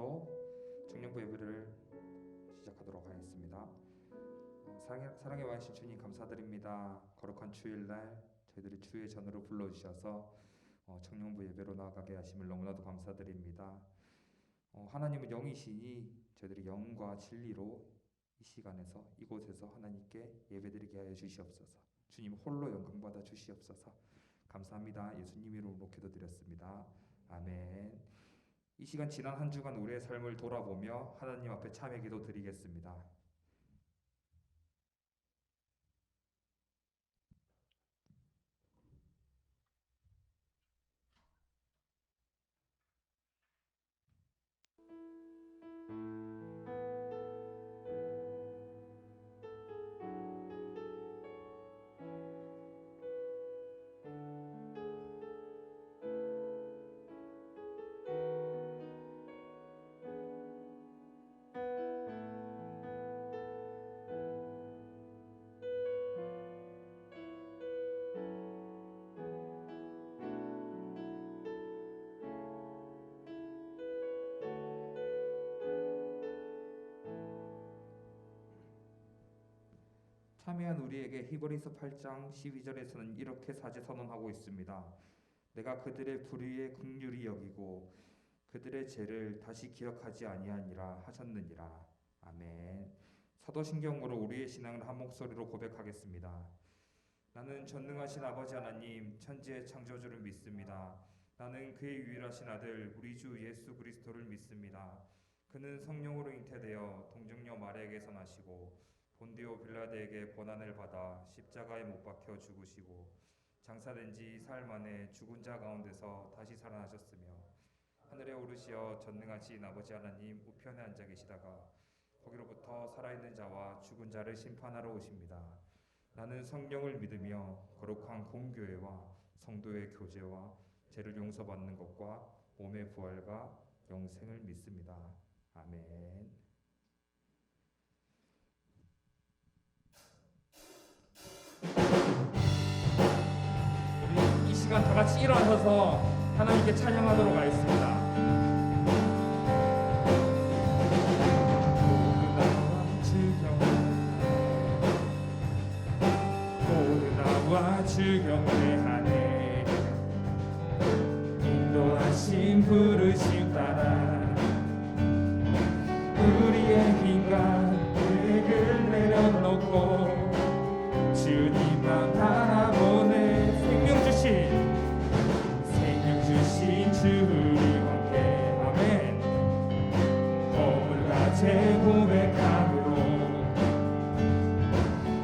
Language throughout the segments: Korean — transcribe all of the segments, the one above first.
찬양으로 청년부 예배를 시작하도록 하겠습니다. 사랑의 왕이신 주님 감사드립니다. 거룩한 주일날 저희들이 주의 전으로 불러주셔서 청년부 예배로 나아가게 하심을 너무나도 감사드립니다. 하나님은 영이시니 저희들이 영과 진리로 이 시간에서 이곳에서 하나님께 예배드리게 하여 주시옵소서. 주님 홀로 영광 받아 주시옵소서. 감사합니다. 예수님 이름으로 기도드렸습니다. 아멘. 이 시간 지난 한 주간 우리의 삶을 돌아보며 하나님 앞에 참회 기도 드리겠습니다. 참회한 우리에게 히브리서 8장 12절에서는 이렇게 사제 선언하고 있습니다. 내가 그들의 불의에 긍휼히 여기고 그들의 죄를 다시 기억하지 아니하니라 하셨느니라. 아멘. 사도신경으로 우리의 신앙을 한 목소리로 고백하겠습니다. 나는 전능하신 아버지 하나님 천지의 창조주를 믿습니다. 나는 그의 유일하신 아들 우리 주 예수 그리스도를 믿습니다. 그는 성령으로 잉태되어 동정녀 마리아에게서 나시고 본디오 빌라드에게 고난을 받아 십자가에 못 박혀 죽으시고 장사된 지 사흘 만에 죽은 자 가운데서 다시 살아나셨으며 하늘에 오르시어 전능하신 아버지 하나님 우편에 앉아 계시다가 거기로부터 살아있는 자와 죽은 자를 심판하러 오십니다. 나는 성령을 믿으며 거룩한 공교회와 성도의 교제와 죄를 용서받는 것과 몸의 부활과 영생을 믿습니다. 아멘. 우리 이 시간 다 같이 일어나셔서 하나님께 찬양하도록 하겠습니다. 오르나와 주 경배하네. 인도하신 부르심 따라 우리의 힘과 계획을 내려놓고 주님만 바라보네. 생명 주신 주님 함께 아멘. 허물과 죄 고백함으로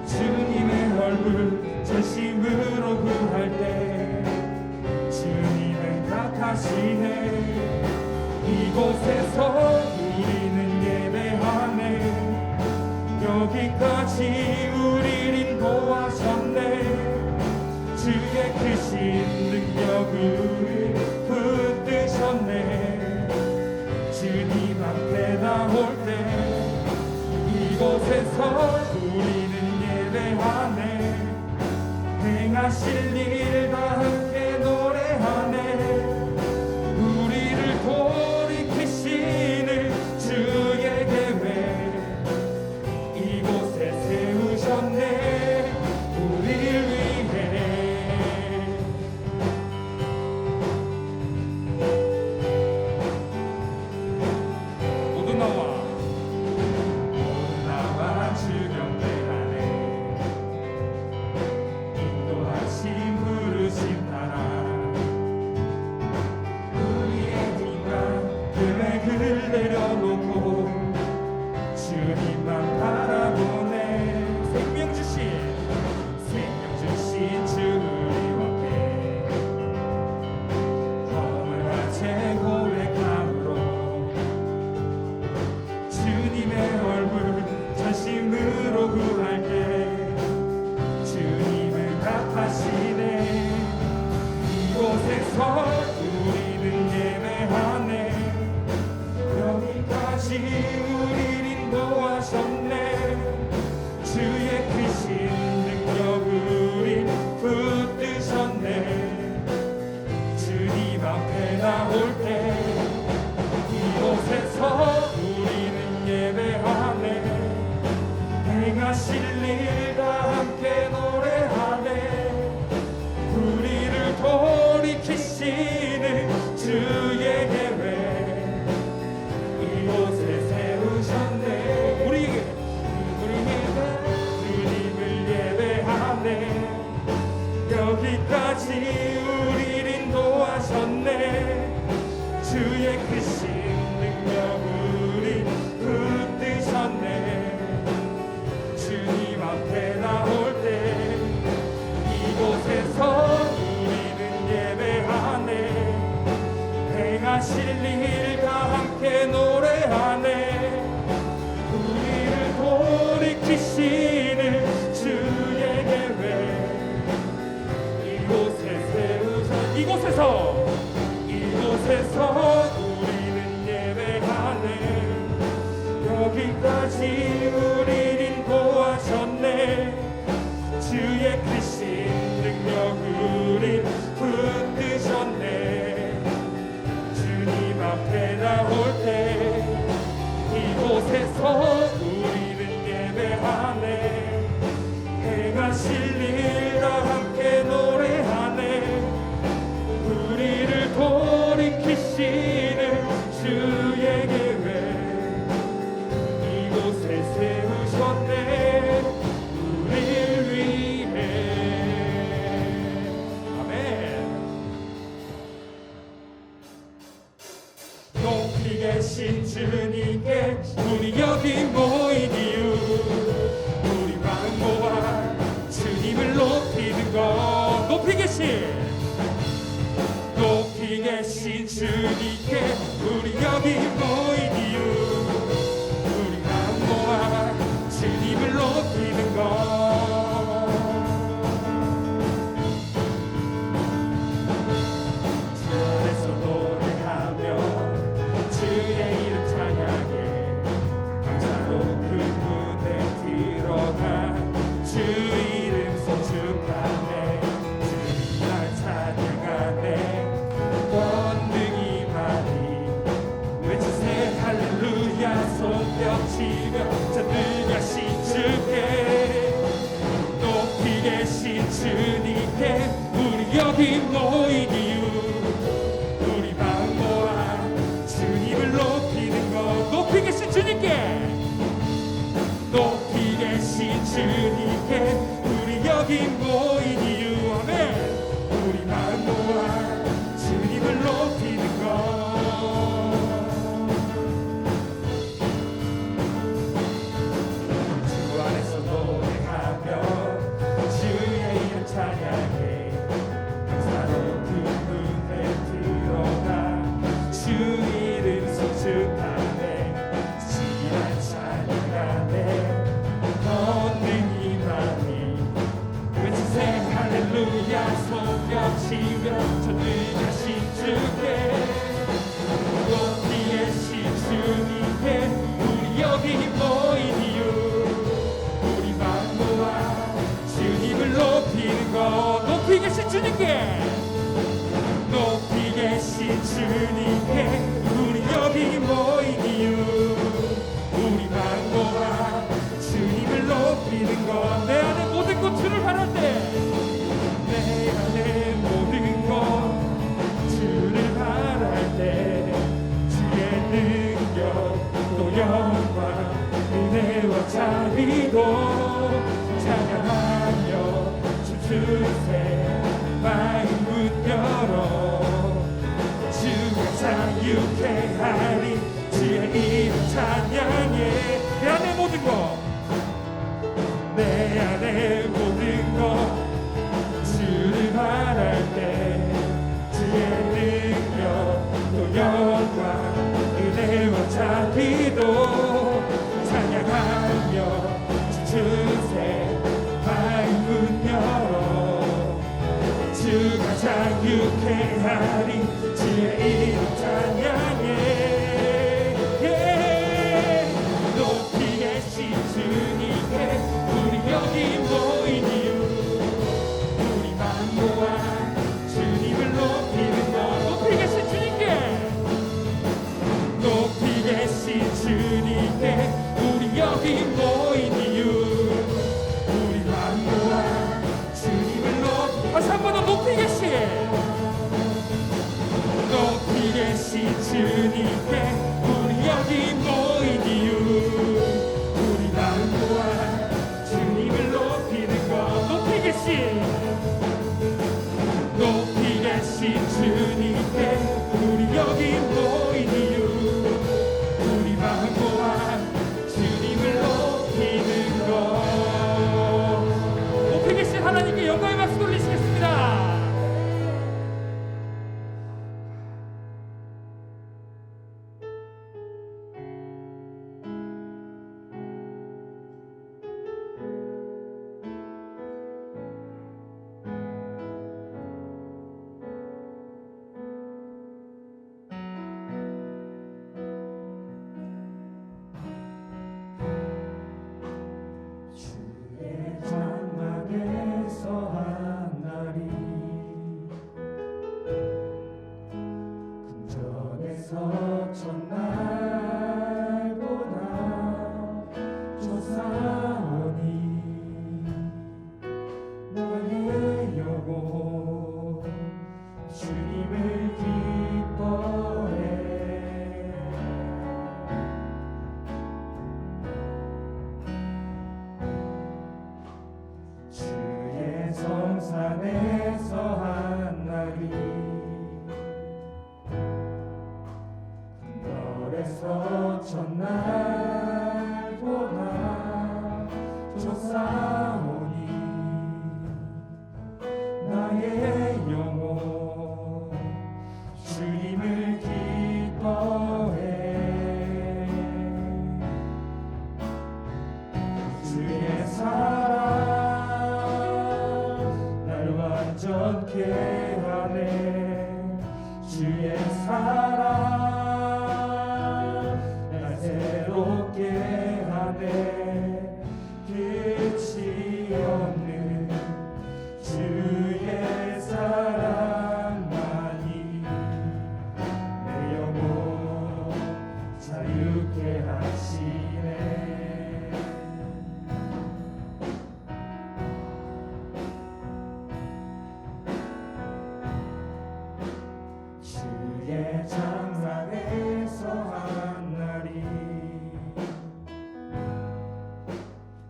주님의 얼굴 전심으로 구할 때 주님은 택하시네. 이곳에서 우리는 예배하네. 여기까지 우리를 인도하셨네. 주의 크신 능력을 붙드셨네. 주님 앞에 나올 때 이곳에서 우리는 예배하네. 행하실 일 다 함께 노래하네. 우리를 돌이키시는 주의 계획 이곳에 세우셨네. 우리를 위해 모두 나와 주 경배하네. 인도하신 부르심 따라 우리의 힘과 계획을 내려놓고 주님만 바라보네. 생명 주신 주님 앞에 허물과 죄 고백함으로 주님의 얼굴 전심으로 구할 때 주님을 답하시네. 이곳에서 우리는 예배하네. 여기까지 우리를 인도하셨네. 주의 크신 능력을 붙드셨네. 주님 앞에 나올 때 이곳에서 여기까지 우리를 인도하셨네. 주의 크신 능력 우리 붙드셨네. 주님 앞에 나올 때 이곳에서 우리는 예배하네. 행하실 일 다 함께 노래하네. 우리를 돌이키시는 주의 계획 이곳에서 우리는 예배하네. 여기까지 우리를 인도하셨네. 주의 크신 능력 우리 붙드셨네. 주님 앞에 나올 때 이곳에서 우리는 예배하네. 행하실 일 다 함께 노래하네. 우리를 돌이키시는 주의 계획 이곳에 세우셨네. 우리를 위해. 아멘. 높이 계신 주님께 우리 여기 모인 이유, 우리 마음 모아 주님을 높이는 것. 높이 계신 주님께 우리 여기 모인 이유, 우리 마음 모아 주님을 높이는 것. 주 안에서 노래하며 주의 이름 찬양해. 감사로 그 문에 들어가 주 이름 송축하네. 주님 날 찬양하네. 권능이 많이 외치세 할렐루야. 손뼉치며 전능하신 주께, 높이 계신 주님께 우리 여기 모인 이유, 우리 마음 모아 주님을 높이는 것. 높이 계신 주님께, 높이 계신 주님께 우리 여기 모인 이유. 아멘. 우리 마음 모아 주님을 높이는 것. 주 안에서 노래하며 주의 이름 찬양해. 감사로 그 문에 들어가 주 이름 송축하네. 지난 찬양하네. 권능이 많이 외치세 할렐루야. 손뼉치며 전능하신 주께, 높이 계신 주님께 우리 여기 모인 이유, 우리 마음 모아 주님을 높이는 것. 높이 계신 주님께, 높이 계신 주님께 우리 여기 모인 이유, 우리 마음 모아 주님을 높이는 것. 내 안에 모든 것 주를 바랄 때, 내 안에 모든 것 주를 바랄 때, 주의 능력 또 영광 은혜와 자비도 찬양하며 춤추세. 마음 문 열어 주가 자유케 하리. 주의 이름 찬양해. 내 안에 모든 것, 내 안에 모든 것 주를 바랄 때, 주의 능력 또 영광 은혜와 자비도 찬양하며 춤추세. 마음 문 열어 주가 자유케 하리. 주의 이름 찬양해. 높이 계신 주님께 우리 여기 모인 이유, 우리 마음 모아 주님을 높이는 것. 높이 계신 주님께, 높이 계신 주님께 우리 여기 모인 이유, 우리 마음 모아 주님을 높이. 다시 한 번 더 높이 계신, 높이 계신 주님께 우리 여기 모인 이유, 우리 마음 모아 주님을 높이는 것. 높이 계신, 살아계신 주님께 우리 여기 모인 이유 우리 마음 모아 주님을 높이는 것 높이 계신 하나님께 영광의 박수 돌리시겠습니다. 주의 사랑 날 새롭게 하네 끝이 없는 주의 사랑만이 내 영혼 자유케 하시네 주의 장막에서 한 날이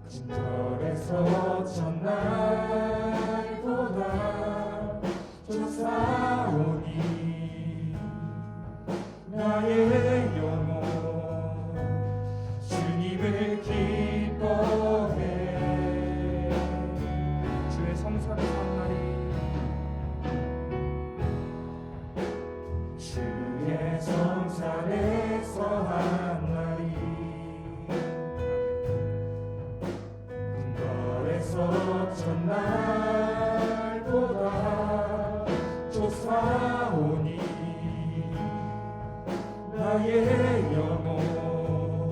진절에서 첫날보다 쫓아오니 나의 영혼 주님을 기뻐해 주의 성산에서 한 날이 주의 성산에서 한 날이 근거에서 첫날보다 쫓아오니 나의 영혼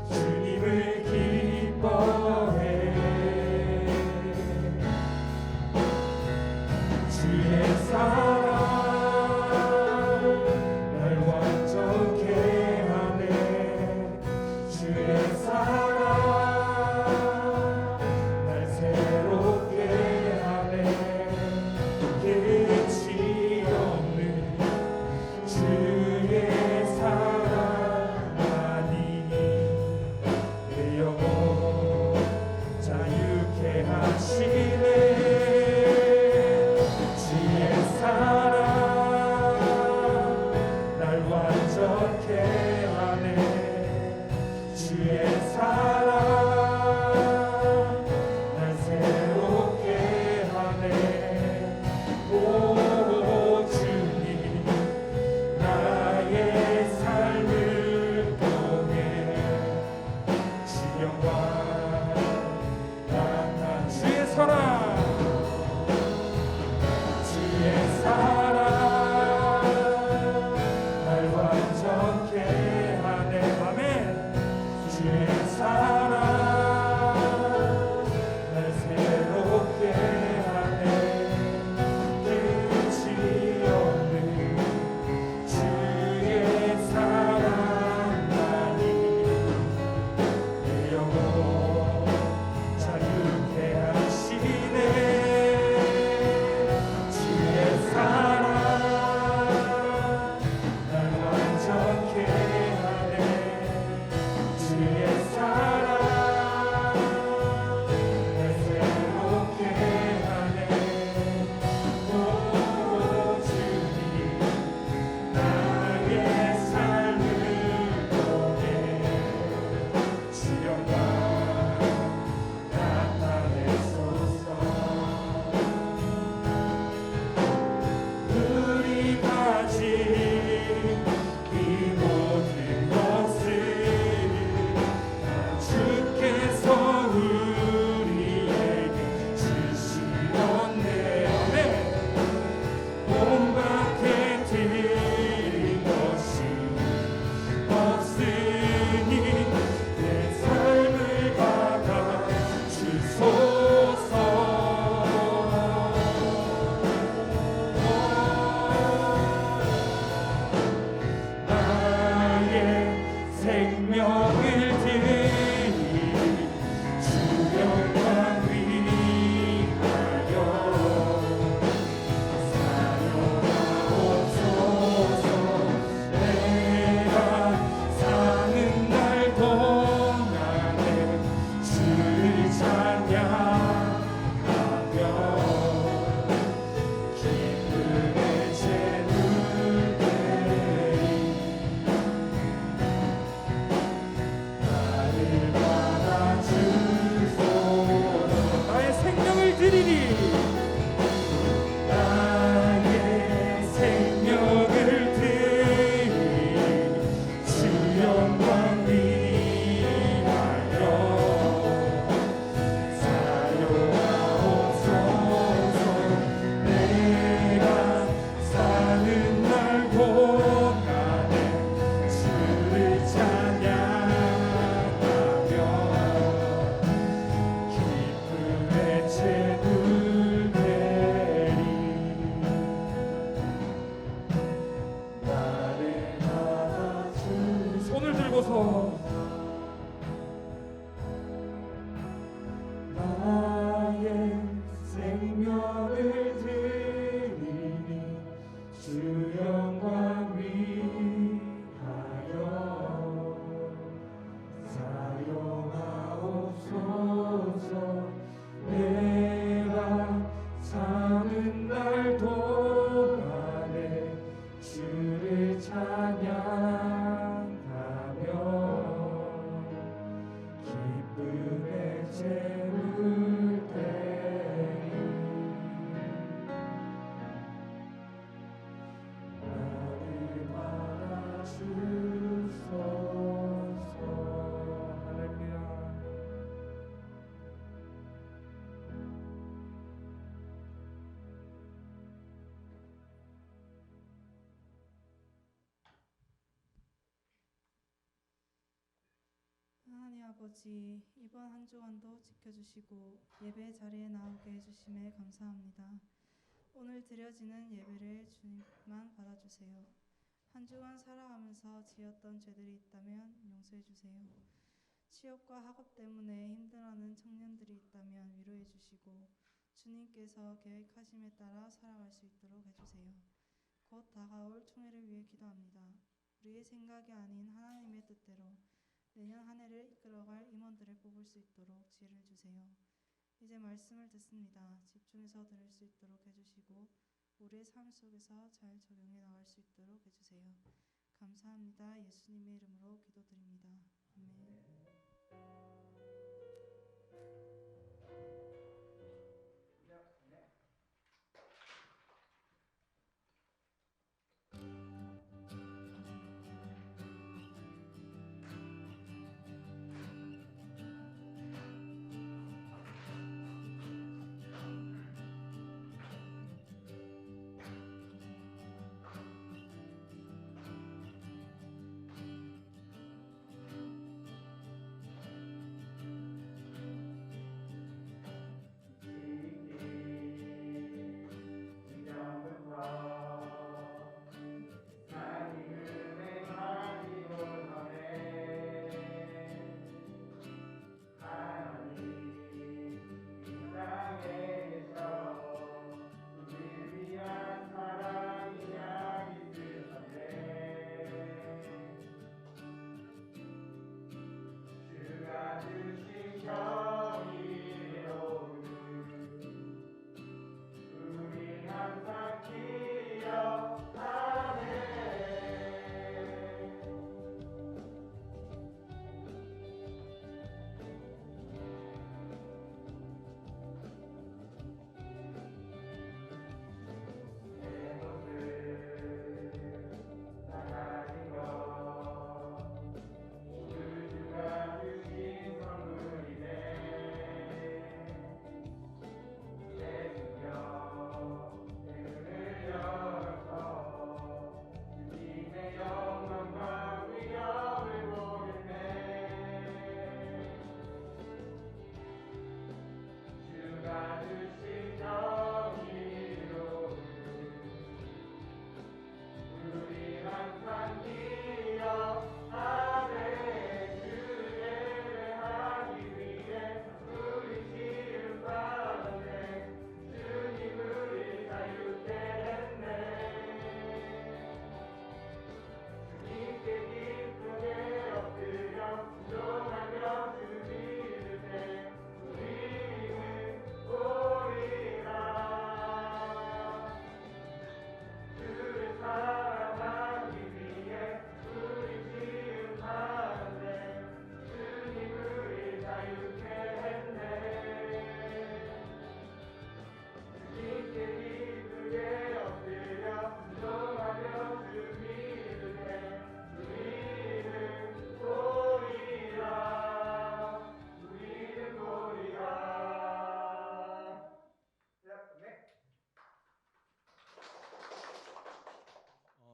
주님을 기뻐해 주의 사랑 하시네 주의 아버지, 이번 한 주간도 지켜주시고 예배 자리에 나오게 해주심에 감사합니다. 오늘 드려지는 예배를 주님만 받아주세요. 한 주간 살아가면서 지었던 죄들이 있다면 용서해 주세요. 취업과 학업 때문에 힘들어하는 청년들이 있다면 위로해 주시고 주님께서 계획하심에 따라 살아갈 수 있도록 해주세요. 곧 다가올 총회를 위해 기도합니다. 우리의 생각이 아닌 하나님의 뜻대로 내년 한 해를 이끌어갈 임원들을 뽑을 수 있도록 지혜를 주세요. 이제 말씀을 듣습니다. 집중해서 들을 수 있도록 해주시고 우리의 삶 속에서 잘 적용해 나갈 수 있도록 해주세요. 감사합니다. 예수님의 이름으로 기도드립니다. 아멘.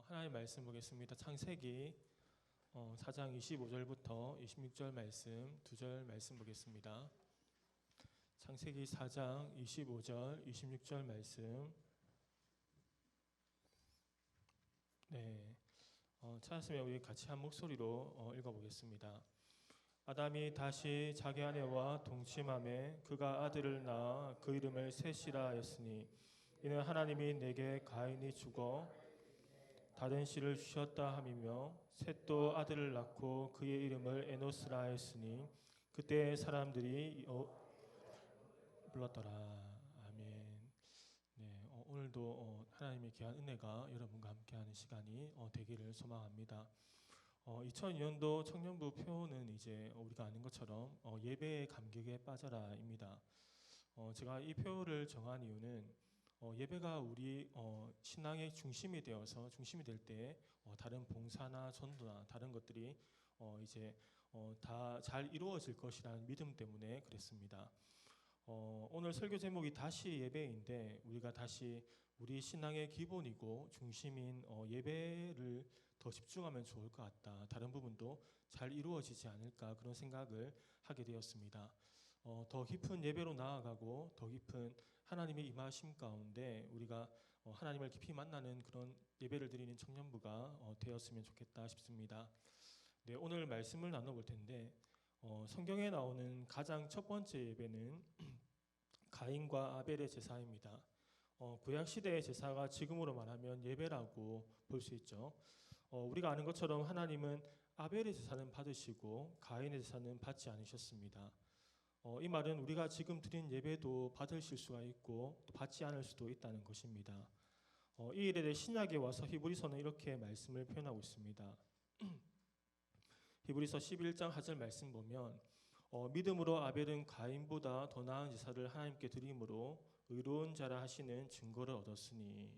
하나님 말씀 보겠습니다. 창세기 4장 25절부터 26절 말씀, 2절 말씀 보겠습니다. 창세기 4장 25절, 26절 말씀. 네, 찾았으면 우리 같이 한 목소리로 읽어보겠습니다. 아담이 다시 자기 아내와 동침하매 그가 아들을 낳아 그 이름을 셋이라 하였으니 이는 하나님이 내게 가인이 죽어 다른 씨를 주셨다 함이며 셋도 아들을 낳고 그의 이름을 에노스라 하였으니 그때 사람들이 불렀더라. 아멘. 네, 오늘도 하나님의 귀한 은혜가 여러분과 함께하는 시간이 되기를 소망합니다. 2002년도 청년부 표는 이제 우리가 아는 것처럼 예배의 감격에 빠져라입니다. 제가 이 표를 정한 이유는 예배가 우리 신앙의 중심이 되어서 중심이 될 때 다른 봉사나 전도나 다른 것들이 이제 다 잘 이루어질 것이라는 믿음 때문에 그랬습니다. 오늘 설교 제목이 다시 예배인데 우리가 다시 우리 신앙의 기본이고 중심인 예배를 더 집중하면 좋을 것 같다. 다른 부분도 잘 이루어지지 않을까 그런 생각을 하게 되었습니다. 더 깊은 예배로 나아가고 더 깊은 하나님의 임하심 가운데 우리가 하나님을 깊이 만나는 그런 예배를 드리는 청년부가 되었으면 좋겠다 싶습니다. 네, 오늘 말씀을 나눠볼 텐데 성경에 나오는 가장 첫 번째 예배는 가인과 아벨의 제사입니다. 구약 시대의 제사가 지금으로 말하면 예배라고 볼 수 있죠. 우리가 아는 것처럼 하나님은 아벨의 제사는 받으시고 가인의 제사는 받지 않으셨습니다. 이 말은 우리가 지금 드린 예배도 받으실 수가 있고 또 받지 않을 수도 있다는 것입니다. 이 일에 대해 신약에 와서 히브리서는 이렇게 말씀을 표현하고 있습니다. 히브리서 11장 하절 말씀 보면 믿음으로 아벨은 가인보다 더 나은 제사를 하나님께 드림으로 의로운 자라 하시는 증거를 얻었으니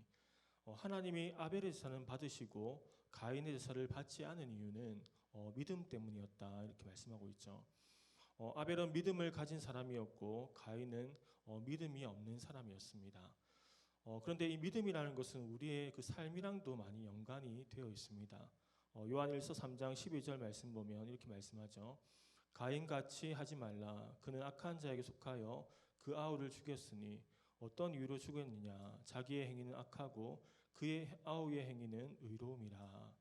하나님이 아벨의 제사는 받으시고 가인의 제사를 받지 않은 이유는 믿음 때문이었다 이렇게 말씀하고 있죠. 아벨은 믿음을 가진 사람이었고 가인은 믿음이 없는 사람이었습니다. 그런데 이 믿음이라는 것은 우리의 그 삶이랑도 많이 연관이 되어 있습니다. 요한일서 3장 12절 말씀 보면 이렇게 말씀하죠. 가인같이 하지 말라. 그는 악한 자에게 속하여 그 아우를 죽였으니 어떤 이유로 죽였느냐. 자기의 행위는 악하고 그의 아우의 행위는 의로움이라.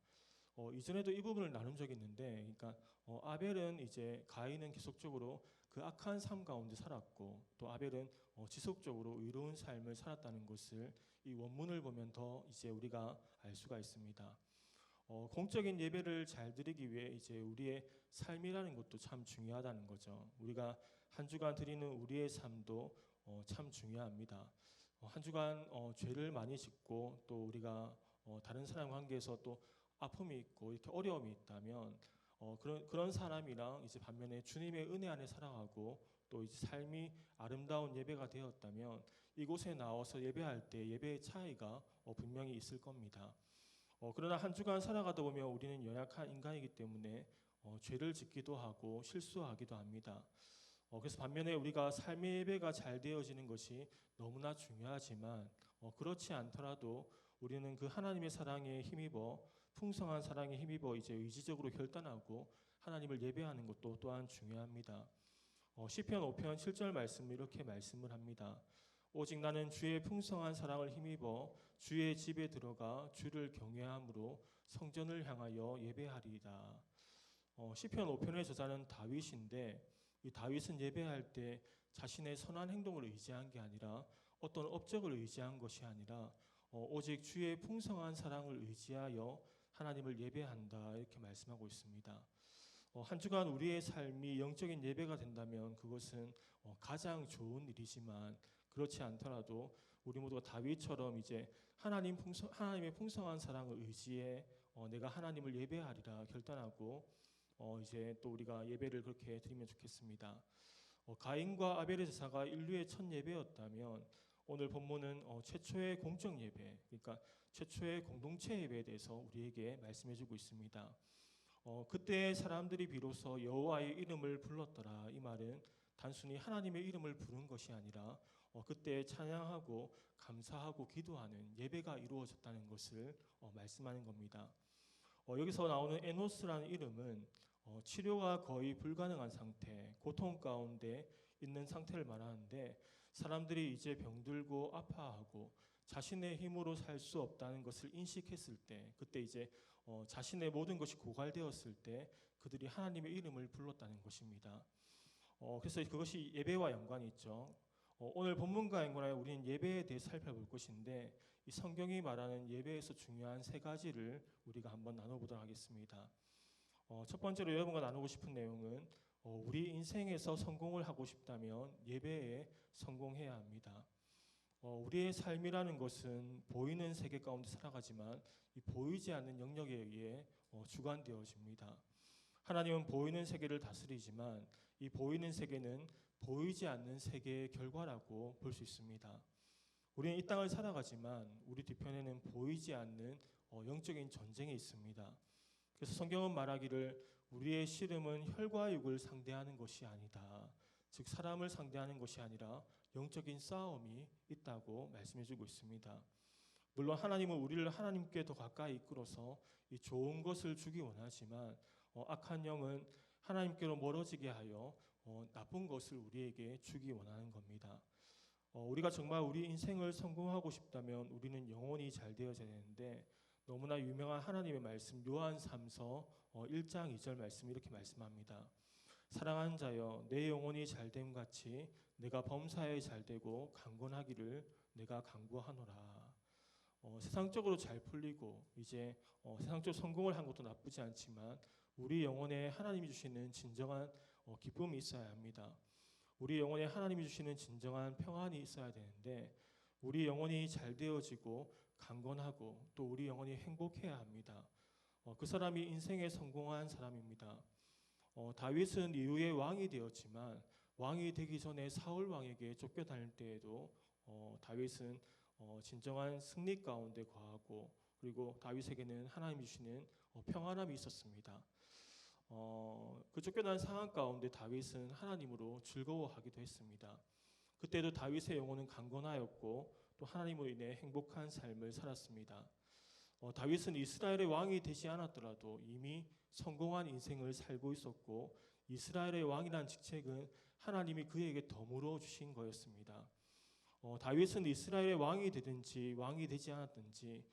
이전에도 이 부분을 나눈 적이 있는데, 그러니까 아벨은 이제 가인은 계속적으로 그 악한 삶 가운데 살았고, 또 아벨은 지속적으로 의로운 삶을 살았다는 것을 이 원문을 보면 더 이제 우리가 알 수가 있습니다. 공적인 예배를 잘 드리기 위해 이제 우리의 삶이라는 것도 참 중요하다는 거죠. 우리가 한 주간 드리는 우리의 삶도 참 중요합니다. 한 주간 죄를 많이 짓고 또 우리가 다른 사람 관계에서 또 아픔이 있고 이렇게 어려움이 있다면 그런 사람이랑 이제 반면에 주님의 은혜 안에 살아가고 또 이제 삶이 아름다운 예배가 되었다면 이곳에 나와서 예배할 때 예배의 차이가 분명히 있을 겁니다. 그러나 한 주간 살아가다 보면 우리는 연약한 인간이기 때문에 죄를 짓기도 하고 실수하기도 합니다. 그래서 반면에 우리가 삶의 예배가 잘 되어지는 것이 너무나 중요하지만 그렇지 않더라도 우리는 그 하나님의 사랑에 힘입어 풍성한 사랑에 힘입어 이제 의지적으로 결단하고 하나님을 예배하는 것도 또한 중요합니다. 시편 5편 7절 말씀을 이렇게 말씀을 합니다. 오직 나는 주의 풍성한 사랑을 힘입어 주의 집에 들어가 주를 경외함으로 성전을 향하여 예배하리이다. 시편 5편의 저자는 다윗인데 이 다윗은 예배할 때 자신의 선한 행동을 의지한 게 아니라 어떤 업적을 의지한 것이 아니라 오직 주의 풍성한 사랑을 의지하여 하나님을 예배한다 이렇게 말씀하고 있습니다. 한 주간 우리의 삶이 영적인 예배가 된다면 그것은 가장 좋은 일이지만 그렇지 않더라도 우리 모두가 다윗처럼 이제 하나님의 풍성한 사랑을 의지해 내가 하나님을 예배하리라 결단하고 이제 또 우리가 예배를 그렇게 드리면 좋겠습니다. 가인과 아벨의 제사가 인류의 첫 예배였다면 오늘 본문은 최초의 공적 예배, 그러니까 최초의 공동체 예배에 대해서 우리에게 말씀해주고 있습니다. 그때 사람들이 비로소 여호와의 이름을 불렀더라. 이 말은 단순히 하나님의 이름을 부른 것이 아니라 그때 찬양하고 감사하고 기도하는 예배가 이루어졌다는 것을 말씀하는 겁니다. 여기서 나오는 에노스라는 이름은 치료가 거의 불가능한 상태, 고통 가운데 있는 상태를 말하는데 사람들이 이제 병들고 아파하고 자신의 힘으로 살 수 없다는 것을 인식했을 때 그때 이제 자신의 모든 것이 고갈되었을 때 그들이 하나님의 이름을 불렀다는 것입니다. 그래서 그것이 예배와 연관이 있죠. 오늘 본문과 연관하여 우리는 예배에 대해 살펴볼 것인데 이 성경이 말하는 예배에서 중요한 세 가지를 우리가 한번 나눠보도록 하겠습니다. 첫 번째로 여러분과 나누고 싶은 내용은 우리 인생에서 성공을 하고 싶다면 예배에 성공해야 합니다. 우리의 삶이라는 것은 보이는 세계 가운데 살아가지만 이 보이지 않는 영역에 의해 주관되어집니다. 하나님은 보이는 세계를 다스리지만 이 보이는 세계는 보이지 않는 세계의 결과라고 볼 수 있습니다. 우리는 이 땅을 살아가지만 우리 뒤편에는 보이지 않는 영적인 전쟁이 있습니다. 그래서 성경은 말하기를 우리의 씨름은 혈과 육을 상대하는 것이 아니다. 즉 사람을 상대하는 것이 아니라 영적인 싸움이 있다고 말씀해주고 있습니다. 물론 하나님은 우리를 하나님께 더 가까이 이끌어서 이 좋은 것을 주기 원하지만 악한 영은 하나님께로 멀어지게 하여 나쁜 것을 우리에게 주기 원하는 겁니다. 우리가 정말 우리 인생을 성공하고 싶다면 우리는 영혼이 잘 되어져야 되는데 너무나 유명한 하나님의 말씀 요한 3서 1장 2절 말씀 이렇게 말씀합니다. 사랑하는 자여 내 영혼이 잘됨 같이 내가 범사에 잘되고 강건하기를 내가 간구하노라. 세상적으로 잘 풀리고 이제 세상적 성공을 한 것도 나쁘지 않지만 우리 영혼에 하나님이 주시는 진정한 기쁨이 있어야 합니다. 우리 영혼에 하나님이 주시는 진정한 평안이 있어야 되는데 우리 영혼이 잘 되어지고 강건하고 또 우리 영혼이 행복해야 합니다. 그 사람이 인생에 성공한 사람입니다. 다윗은 이후에 왕이 되었지만 왕이 되기 전에 사울 왕에게 쫓겨다닐 때에도 다윗은 진정한 승리 가운데 거하고 그리고 다윗에게는 하나님이 주시는 평안함이 있었습니다. 그 쫓겨난 상황 가운데 다윗은 하나님으로 즐거워하기도 했습니다. 그때도 다윗의 영혼은 강건하였고 또 하나님으로 인해 행복한 삶을 살았습니다. 다윗은 이스라엘의 왕이 되지 않았더라도 이미 성공한 인생을 살고 있었고 이스라엘의 왕이란 직책은 하나님이 그에게 덤으로 주신 거였습니다. 다윗은 이스라엘의 왕이 되든지 왕이 되지 않았든지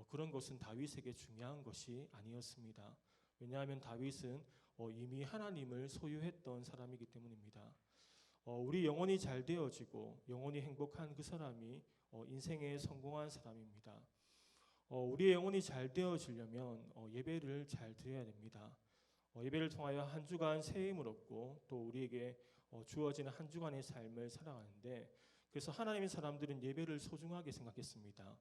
그런 것은 다윗에게 중요한 것이 아니었습니다. 왜냐하면 다윗은 이미 하나님을 소유했던 사람이기 때문입니다. 우리 영혼이 잘 되어지고 영혼이 행복한 그 사람이 인생에 성공한 사람입니다. 우리의 영혼이 잘 되어지려면 예배를 잘 드려야 됩니다. 예배를 통하여 한 주간 새 힘을 얻고 또 우리에게 주어지는 한 주간의 삶을 살아가는데 그래서 하나님의 사람들은 예배를 소중하게 생각했습니다.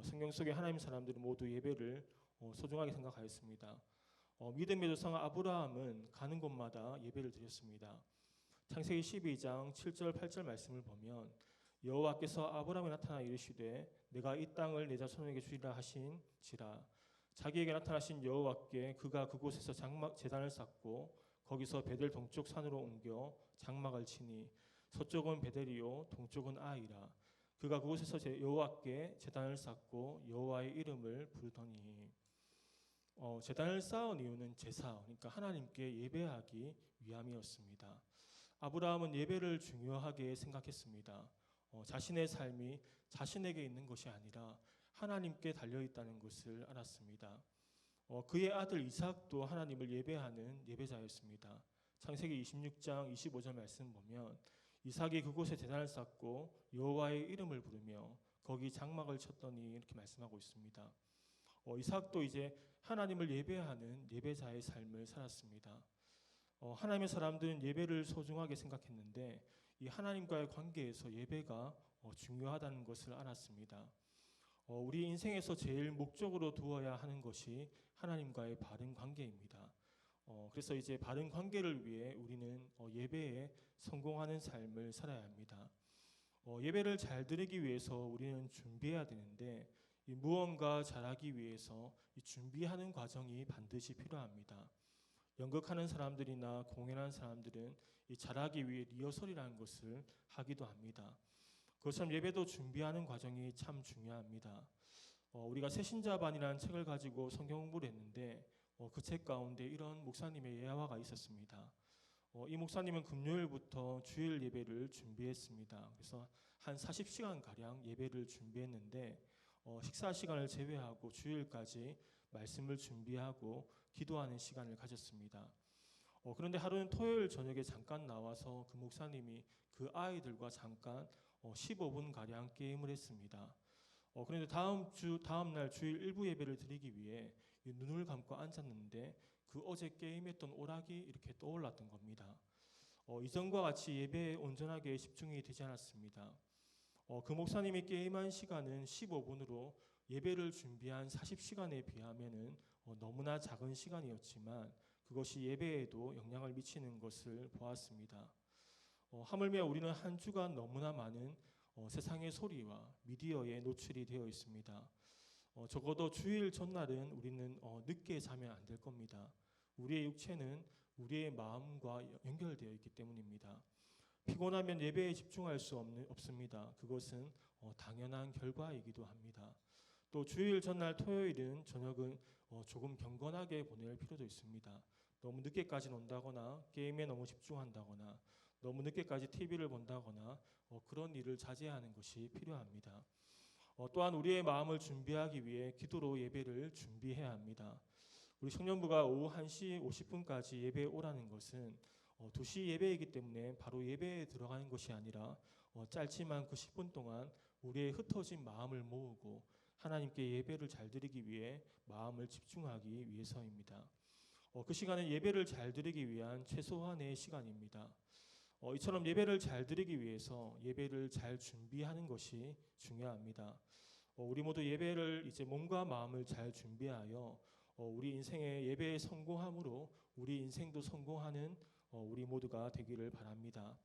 성경 속에 하나님의 사람들은 모두 예배를 소중하게 생각하였습니다. 믿음의 조상 아브라함은 가는 곳마다 예배를 드렸습니다. 창세기 12장 7절 8절 말씀을 보면 여호와께서 아브라함에 나타나 이르시되 내가 이 땅을 내 자손에게 주리라 하신지라 자기에게 나타나신 여호와께 그가 그곳에서 장막 제단을 쌓고 거기서 베델 동쪽 산으로 옮겨 장막을 치니 서쪽은 베델이요 동쪽은 아이라 그가 그곳에서 여호와께 제단을 쌓고 여호와의 이름을 부르더니 제단을 쌓은 이유는 제사 그러니까 하나님께 예배하기 위함이었습니다. 아브라함은 예배를 중요하게 생각했습니다. 자신의 삶이 자신에게 있는 것이 아니라 하나님께 달려있다는 것을 알았습니다. 그의 아들 이삭도 하나님을 예배하는 예배자였습니다. 창세기 26장 25절 말씀 보면 이삭이 그곳에 제단을 쌓고 여호와의 이름을 부르며 거기 장막을 쳤더니 이렇게 말씀하고 있습니다. 이삭도 이제 하나님을 예배하는 예배자의 삶을 살았습니다. 하나님의 사람들은 예배를 소중하게 생각했는데 이 하나님과의 관계에서 예배가 중요하다는 것을 알았습니다. 우리 인생에서 제일 목적으로 두어야 하는 것이 하나님과의 바른 관계입니다. 그래서 이제 바른 관계를 위해 우리는 예배에 성공하는 삶을 살아야 합니다. 예배를 잘 드리기 위해서 우리는 준비해야 되는데 이 무언가 잘하기 위해서 이 준비하는 과정이 반드시 필요합니다. 연극하는 사람들이나 공연하는 사람들은 이 잘하기 위해 리허설이라는 것을 하기도 합니다. 그것처럼 예배도 준비하는 과정이 참 중요합니다. 우리가 새신자반이라는 책을 가지고 성경 공부를 했는데 그 책 가운데 이런 목사님의 예화가 있었습니다. 이 목사님은 금요일부터 주일 예배를 준비했습니다. 그래서 한 40시간 가량 예배를 준비했는데 식사 시간을 제외하고 주일까지 말씀을 준비하고 기도하는 시간을 가졌습니다. 그런데 하루는 토요일 저녁에 잠깐 나와서 그 목사님이 그 아이들과 잠깐 15분 가량 게임을 했습니다. 그런데 다음 날 주일 일부 예배를 드리기 위해 눈을 감고 앉았는데 그 어제 게임했던 오락이 이렇게 떠올랐던 겁니다. 이전과 같이 예배에 온전하게 집중이 되지 않았습니다. 그 목사님이 게임한 시간은 15분으로 예배를 준비한 40시간에 비하면은 너무나 작은 시간이었지만 그것이 예배에도 영향을 미치는 것을 보았습니다. 하물며 우리는 한 주간 너무나 많은 세상의 소리와 미디어에 노출이 되어 있습니다. 적어도 주일 전날은 우리는 늦게 자면 안 될 겁니다. 우리의 육체는 우리의 마음과 연결되어 있기 때문입니다. 피곤하면 예배에 집중할 수 없습니다. 그것은 당연한 결과이기도 합니다. 또 주일 전날 토요일은 저녁은 조금 경건하게 보낼 필요도 있습니다. 너무 늦게까지 논다거나 게임에 너무 집중한다거나 너무 늦게까지 TV를 본다거나 그런 일을 자제하는 것이 필요합니다. 또한 우리의 마음을 준비하기 위해 기도로 예배를 준비해야 합니다. 우리 청년부가 오후 1시 50분까지 예배에 오라는 것은 2시 예배이기 때문에 바로 예배에 들어가는 것이 아니라 짧지만 그 10분 동안 우리의 흩어진 마음을 모으고 하나님께 예배를 잘 드리기 위해 마음을 집중하기 위해서입니다. 그 시간은 예배를 잘 드리기 위한 최소한의 시간입니다. 이처럼 예배를 잘 드리기 위해서 예배를 잘 준비하는 것이 중요합니다. 우리 모두 예배를 이제 몸과 마음을 잘 준비하여 우리 인생의 예배에 성공함으로 우리 인생도 성공하는 우리 모두가 되기를 바랍니다.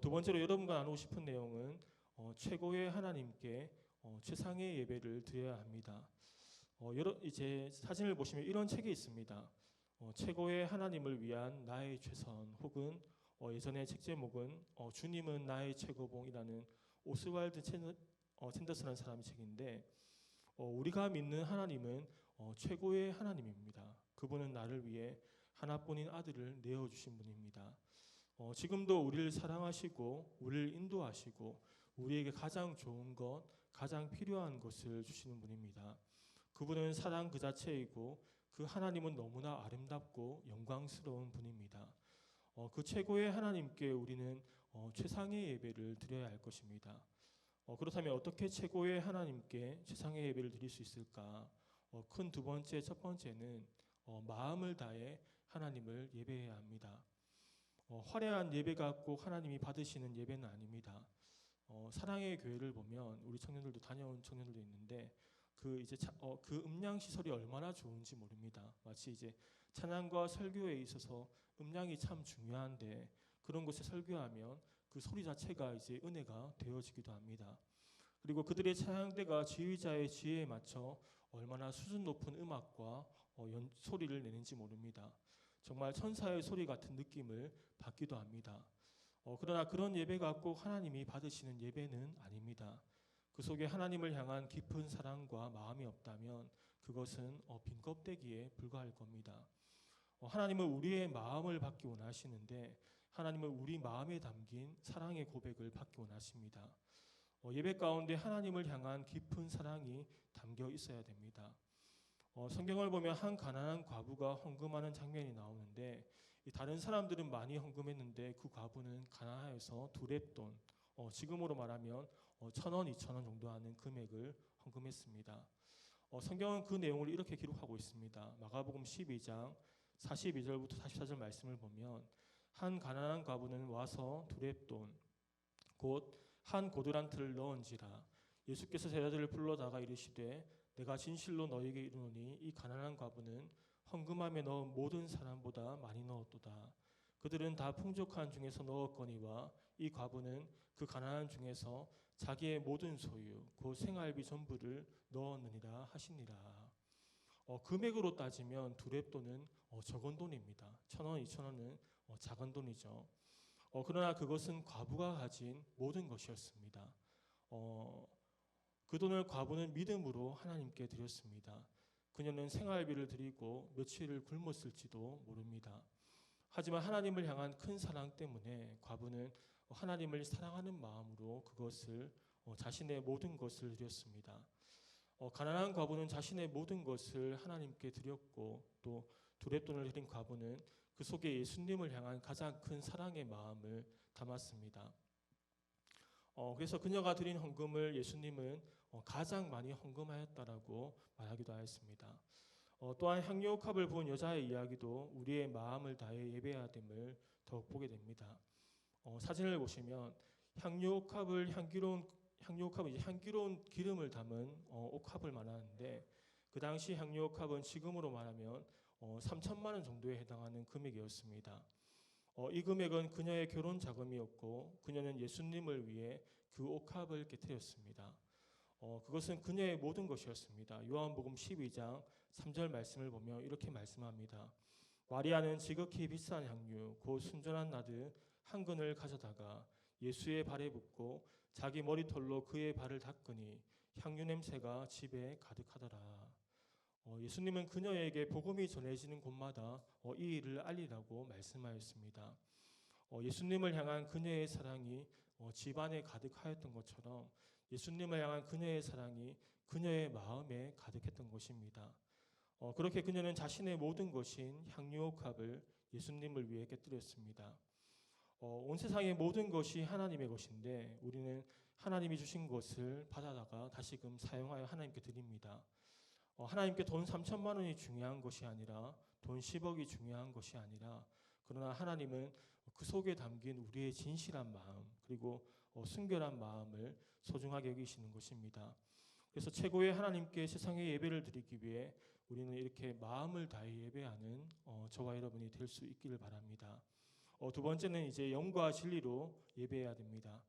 두 번째로 여러분과 나누고 싶은 내용은 최고의 하나님께 최상의 예배를 드려야 합니다. 이제 사진을 보시면 이런 책이 있습니다. 최고의 하나님을 위한 나의 최선, 혹은 예전에 책 제목은 주님은 나의 최고봉이라는 오스왈드 샌더스라는 사람의 책인데, 우리가 믿는 하나님은 최고의 하나님입니다. 그분은 나를 위해 하나뿐인 아들을 내어주신 분입니다. 지금도 우리를 사랑하시고 우리를 인도하시고 우리에게 가장 좋은 것, 가장 필요한 것을 주시는 분입니다. 그분은 사랑 그 자체이고 그 하나님은 너무나 아름답고 영광스러운 분입니다. 그 최고의 하나님께 우리는 최상의 예배를 드려야 할 것입니다. 그렇다면 어떻게 최고의 하나님께 최상의 예배를 드릴 수 있을까? 큰 두 번째, 첫 번째는 마음을 다해 하나님을 예배해야 합니다. 화려한 예배가 꼭 하나님이 받으시는 예배는 아닙니다. 사랑의 교회를 보면 우리 청년들도 다녀온 청년들도 있는데 그 음량 시설이 얼마나 좋은지 모릅니다. 마치 이제 찬양과 설교에 있어서 음량이 참 중요한데 그런 곳에 설교하면 그 소리 자체가 이제 은혜가 되어지기도 합니다. 그리고 그들의 찬양대가 지휘자의 지혜에 맞춰 얼마나 수준 높은 음악과 소리를 내는지 모릅니다. 정말 천사의 소리 같은 느낌을 받기도 합니다. 그러나 그런 예배가 꼭 하나님이 받으시는 예배는 아닙니다. 그 속에 하나님을 향한 깊은 사랑과 마음이 없다면 그것은 빈 껍데기에 불과할 겁니다. 하나님은 우리의 마음을 받기 원하시는데 하나님은 우리 마음에 담긴 사랑의 고백을 받기 원하십니다. 예배 가운데 하나님을 향한 깊은 사랑이 담겨 있어야 됩니다. 성경을 보면 한 가난한 과부가 헌금하는 장면이 나오는데 다른 사람들은 많이 헌금했는데 그 과부는 가난하여서 두렙돈, 지금으로 말하면 1,000원, 2,000원 정도 하는 금액을 헌금했습니다. 성경은 그 내용을 이렇게 기록하고 있습니다. 마가복음 12장 42절부터 44절 말씀을 보면 한 가난한 과부는 와서 두렙돈 곧 한 고두란트를 넣은지라. 예수께서 제자들을 불러다가 이르시되 내가 진실로 너희에게 이르노니 이 가난한 과부는 헌금함에 넣은 모든 사람보다 많이 넣었도다. 그들은 다 풍족한 중에서 넣었거니와 이 과부는 그 가난한 중에서 자기의 모든 소유 곧 생활비 전부를 넣었느니라 하시니라. 금액으로 따지면 두렙돈은 적은 돈입니다. 1,000원, 2,000원은 작은 돈이죠. 그러나 그것은 과부가 가진 모든 것이었습니다. 그 돈을 과부는 믿음으로 하나님께 드렸습니다. 그녀는 생활비를 드리고 며칠을 굶었을지도 모릅니다. 하지만 하나님을 향한 큰 사랑 때문에 과부는 하나님을 사랑하는 마음으로 그것을 자신의 모든 것을 드렸습니다. 가난한 과부는 자신의 모든 것을 하나님께 드렸고 또 두렙돈을 드린 과부는 그 속에 예수님을 향한 가장 큰 사랑의 마음을 담았습니다. 그래서 그녀가 드린 헌금을 예수님은 가장 많이 헌금하였다라고 말하기도 하였습니다. 또한 향유옥합을 부은 여자의 이야기도 우리의 마음을 다해 예배해야 됨을 더욱 보게 됩니다. 사진을 보시면 향유옥합은 이제 향기로운 기름을 담은 옥합을 말하는데 그 당시 향유옥합은 지금으로 말하면 3천만 원 정도에 해당하는 금액이었습니다. 이 금액은 그녀의 결혼 자금이었고 그녀는 예수님을 위해 그 옥합을 깨뜨렸습니다. 그것은 그녀의 모든 것이었습니다. 요한복음 12장 3절 말씀을 보면 이렇게 말씀합니다. 마리아는 지극히 비싼 향유 곧 순전한 나드 한 근을 가져다가 예수의 발에 붓고 자기 머리털로 그의 발을 닦으니 향유 냄새가 집에 가득하더라. 예수님은 그녀에게 복음이 전해지는 곳마다 이 일을 알리라고 말씀하였습니다. 예수님을 향한 그녀의 사랑이 집안에 가득하였던 것처럼 예수님을 향한 그녀의 사랑이 그녀의 마음에 가득했던 것입니다. 그렇게 그녀는 자신의 모든 것인 향유옥합을 예수님을 위해 깨뜨렸습니다. 온 세상의 모든 것이 하나님의 것인데 우리는 하나님이 주신 것을 받아다가 다시금 사용하여 하나님께 드립니다. 하나님께 돈 3천만 원이 중요한 것이 아니라 돈 10억이 중요한 것이 아니라 그러나 하나님은 그 속에 담긴 우리의 진실한 마음 그리고 순결한 마음을 소중하게 여기시는 것입니다. 그래서 최고의 하나님께 세상의 예배를 드리기 위해 우리는 이렇게 마음을 다해 예배하는 저와 여러분이 될 수 있기를 바랍니다. 두 번째는 이제 영과 진리로 예배해야 됩니다.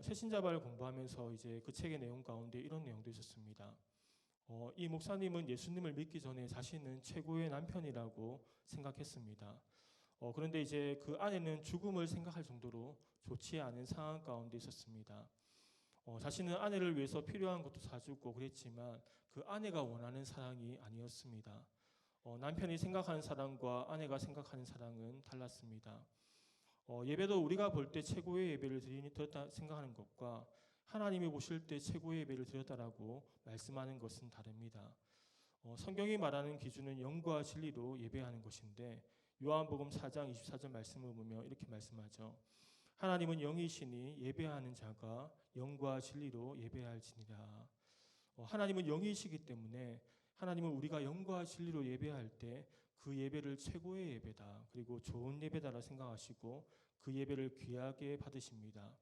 새신자발 공부하면서 이제 그 책의 내용 가운데 이런 내용도 있었습니다. 이 목사님은 예수님을 믿기 전에 자신은 최고의 남편이라고 생각했습니다. 그런데 이제 그 아내는 죽음을 생각할 정도로 좋지 않은 상황 가운데 있었습니다. 자신은 아내를 위해서 필요한 것도 사주고 그랬지만 그 아내가 원하는 사랑이 아니었습니다. 남편이 생각하는 사랑과 아내가 생각하는 사랑은 달랐습니다. 예배도 우리가 볼 때 최고의 예배를 드렸다 생각하는 것과 하나님이 보실 때 최고의 예배를 드렸다라고 말씀하는 것은 다릅니다. 성경이 말하는 기준은 영과 진리로 예배하는 것인데 요한복음 4장 24절 말씀을 보면 이렇게 말씀하죠. 하나님은 영이시니 예배하는 자가 영과 진리로 예배할지니라. 하나님은 영이시기 때문에 하나님은 우리가 영과 진리로 예배할 때 그 예배를 최고의 예배다 그리고 좋은 예배다라 생각하시고 그 예배를 귀하게 받으십니다.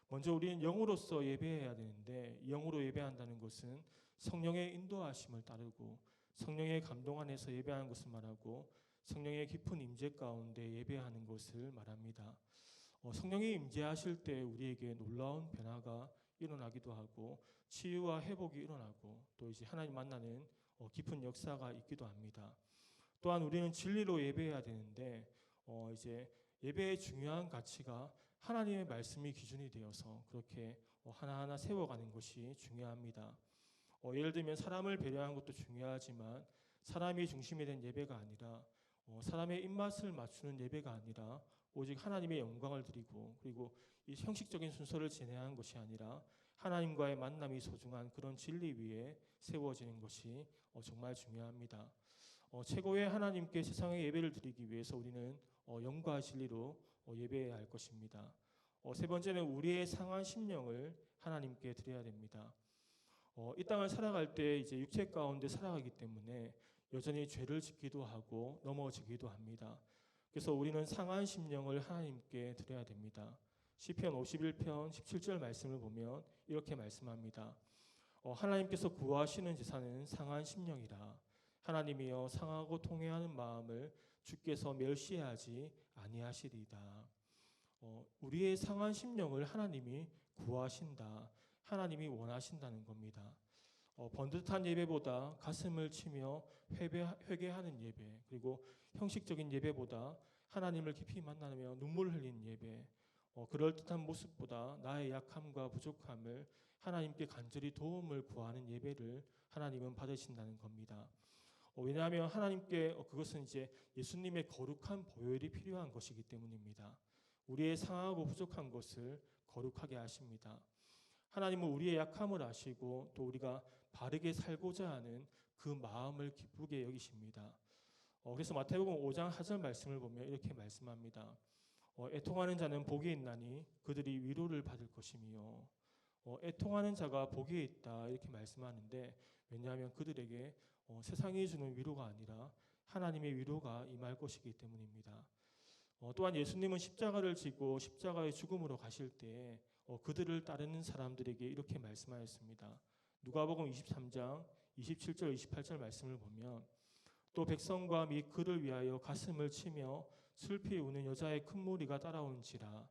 먼저 우리는 영으로서 예배해야 되는데 영으로 예배한다는 것은 성령의 인도하심을 따르고 성령의 감동 안에서 예배하는 것을 말하고 성령의 깊은 임재 가운데 예배하는 것을 말합니다. 성령이 임재하실 때 우리에게 놀라운 변화가 일어나기도 하고 치유와 회복이 일어나고 또 이제 하나님 만나는 깊은 역사가 있기도 합니다. 또한 우리는 진리로 예배해야 되는데 이제 예배의 중요한 가치가 하나님의 말씀이 기준이 되어서 그렇게 하나하나 세워가는 것이 중요합니다. 예를 들면 사람을 배려하는 것도 중요하지만 사람이 중심이 된 예배가 아니라 사람의 입맛을 맞추는 예배가 아니라 오직 하나님의 영광을 드리고 그리고 이 형식적인 순서를 진행하는 것이 아니라 하나님과의 만남이 소중한 그런 진리 위에 세워지는 것이 정말 중요합니다. 최고의 하나님께 세상의 예배를 드리기 위해서 우리는 영과 진리로 예배해야 할 것입니다. 세 번째는 우리의 상한 심령을 하나님께 드려야 됩니다. 이 땅을 살아갈 때 이제 육체 가운데 살아가기 때문에 여전히 죄를 짓기도 하고 넘어지기도 합니다. 그래서 우리는 상한 심령을 하나님께 드려야 됩니다. 시편 51편 17절 말씀을 보면 이렇게 말씀합니다. 하나님께서 구하시는 제사는 상한 심령이라. 하나님이여 상하고 통회하는 마음을 주께서 멸시하지 아니하시리이다. 우리의 상한 심령을 하나님이 구하신다. 하나님이 원하신다는 겁니다. 번듯한 예배보다 가슴을 치며 회개하는 예배 그리고 형식적인 예배보다 하나님을 깊이 만나며 눈물 흘린 예배 그럴듯한 모습보다 나의 약함과 부족함을 하나님께 간절히 도움을 구하는 예배를 하나님은 받으신다는 겁니다. 왜냐하면 하나님께 그것은 이제 예수님의 거룩한 보혈이 필요한 것이기 때문입니다. 우리의 상하고 부족한 것을 거룩하게 하십니다. 하나님은 우리의 약함을 아시고 또 우리가 바르게 살고자 하는 그 마음을 기쁘게 여기십니다. 그래서 마태복음 5장 4절 말씀을 보면 이렇게 말씀합니다. 애통하는 자는 복이 있나니 그들이 위로를 받을 것이며 애통하는 자가 복이 있다 이렇게 말씀하는데 왜냐하면 그들에게 세상이 주는 위로가 아니라 하나님의 위로가 임할 것이기 때문입니다. 또한 예수님은 십자가를 지고 십자가의 죽음으로 가실 때 그들을 따르는 사람들에게 이렇게 말씀하였습니다. 누가복음 23장 27절 28절 말씀을 보면 또 백성과 및 그를 위하여 가슴을 치며 슬피 우는 여자의 큰 무리가 따라오는지라.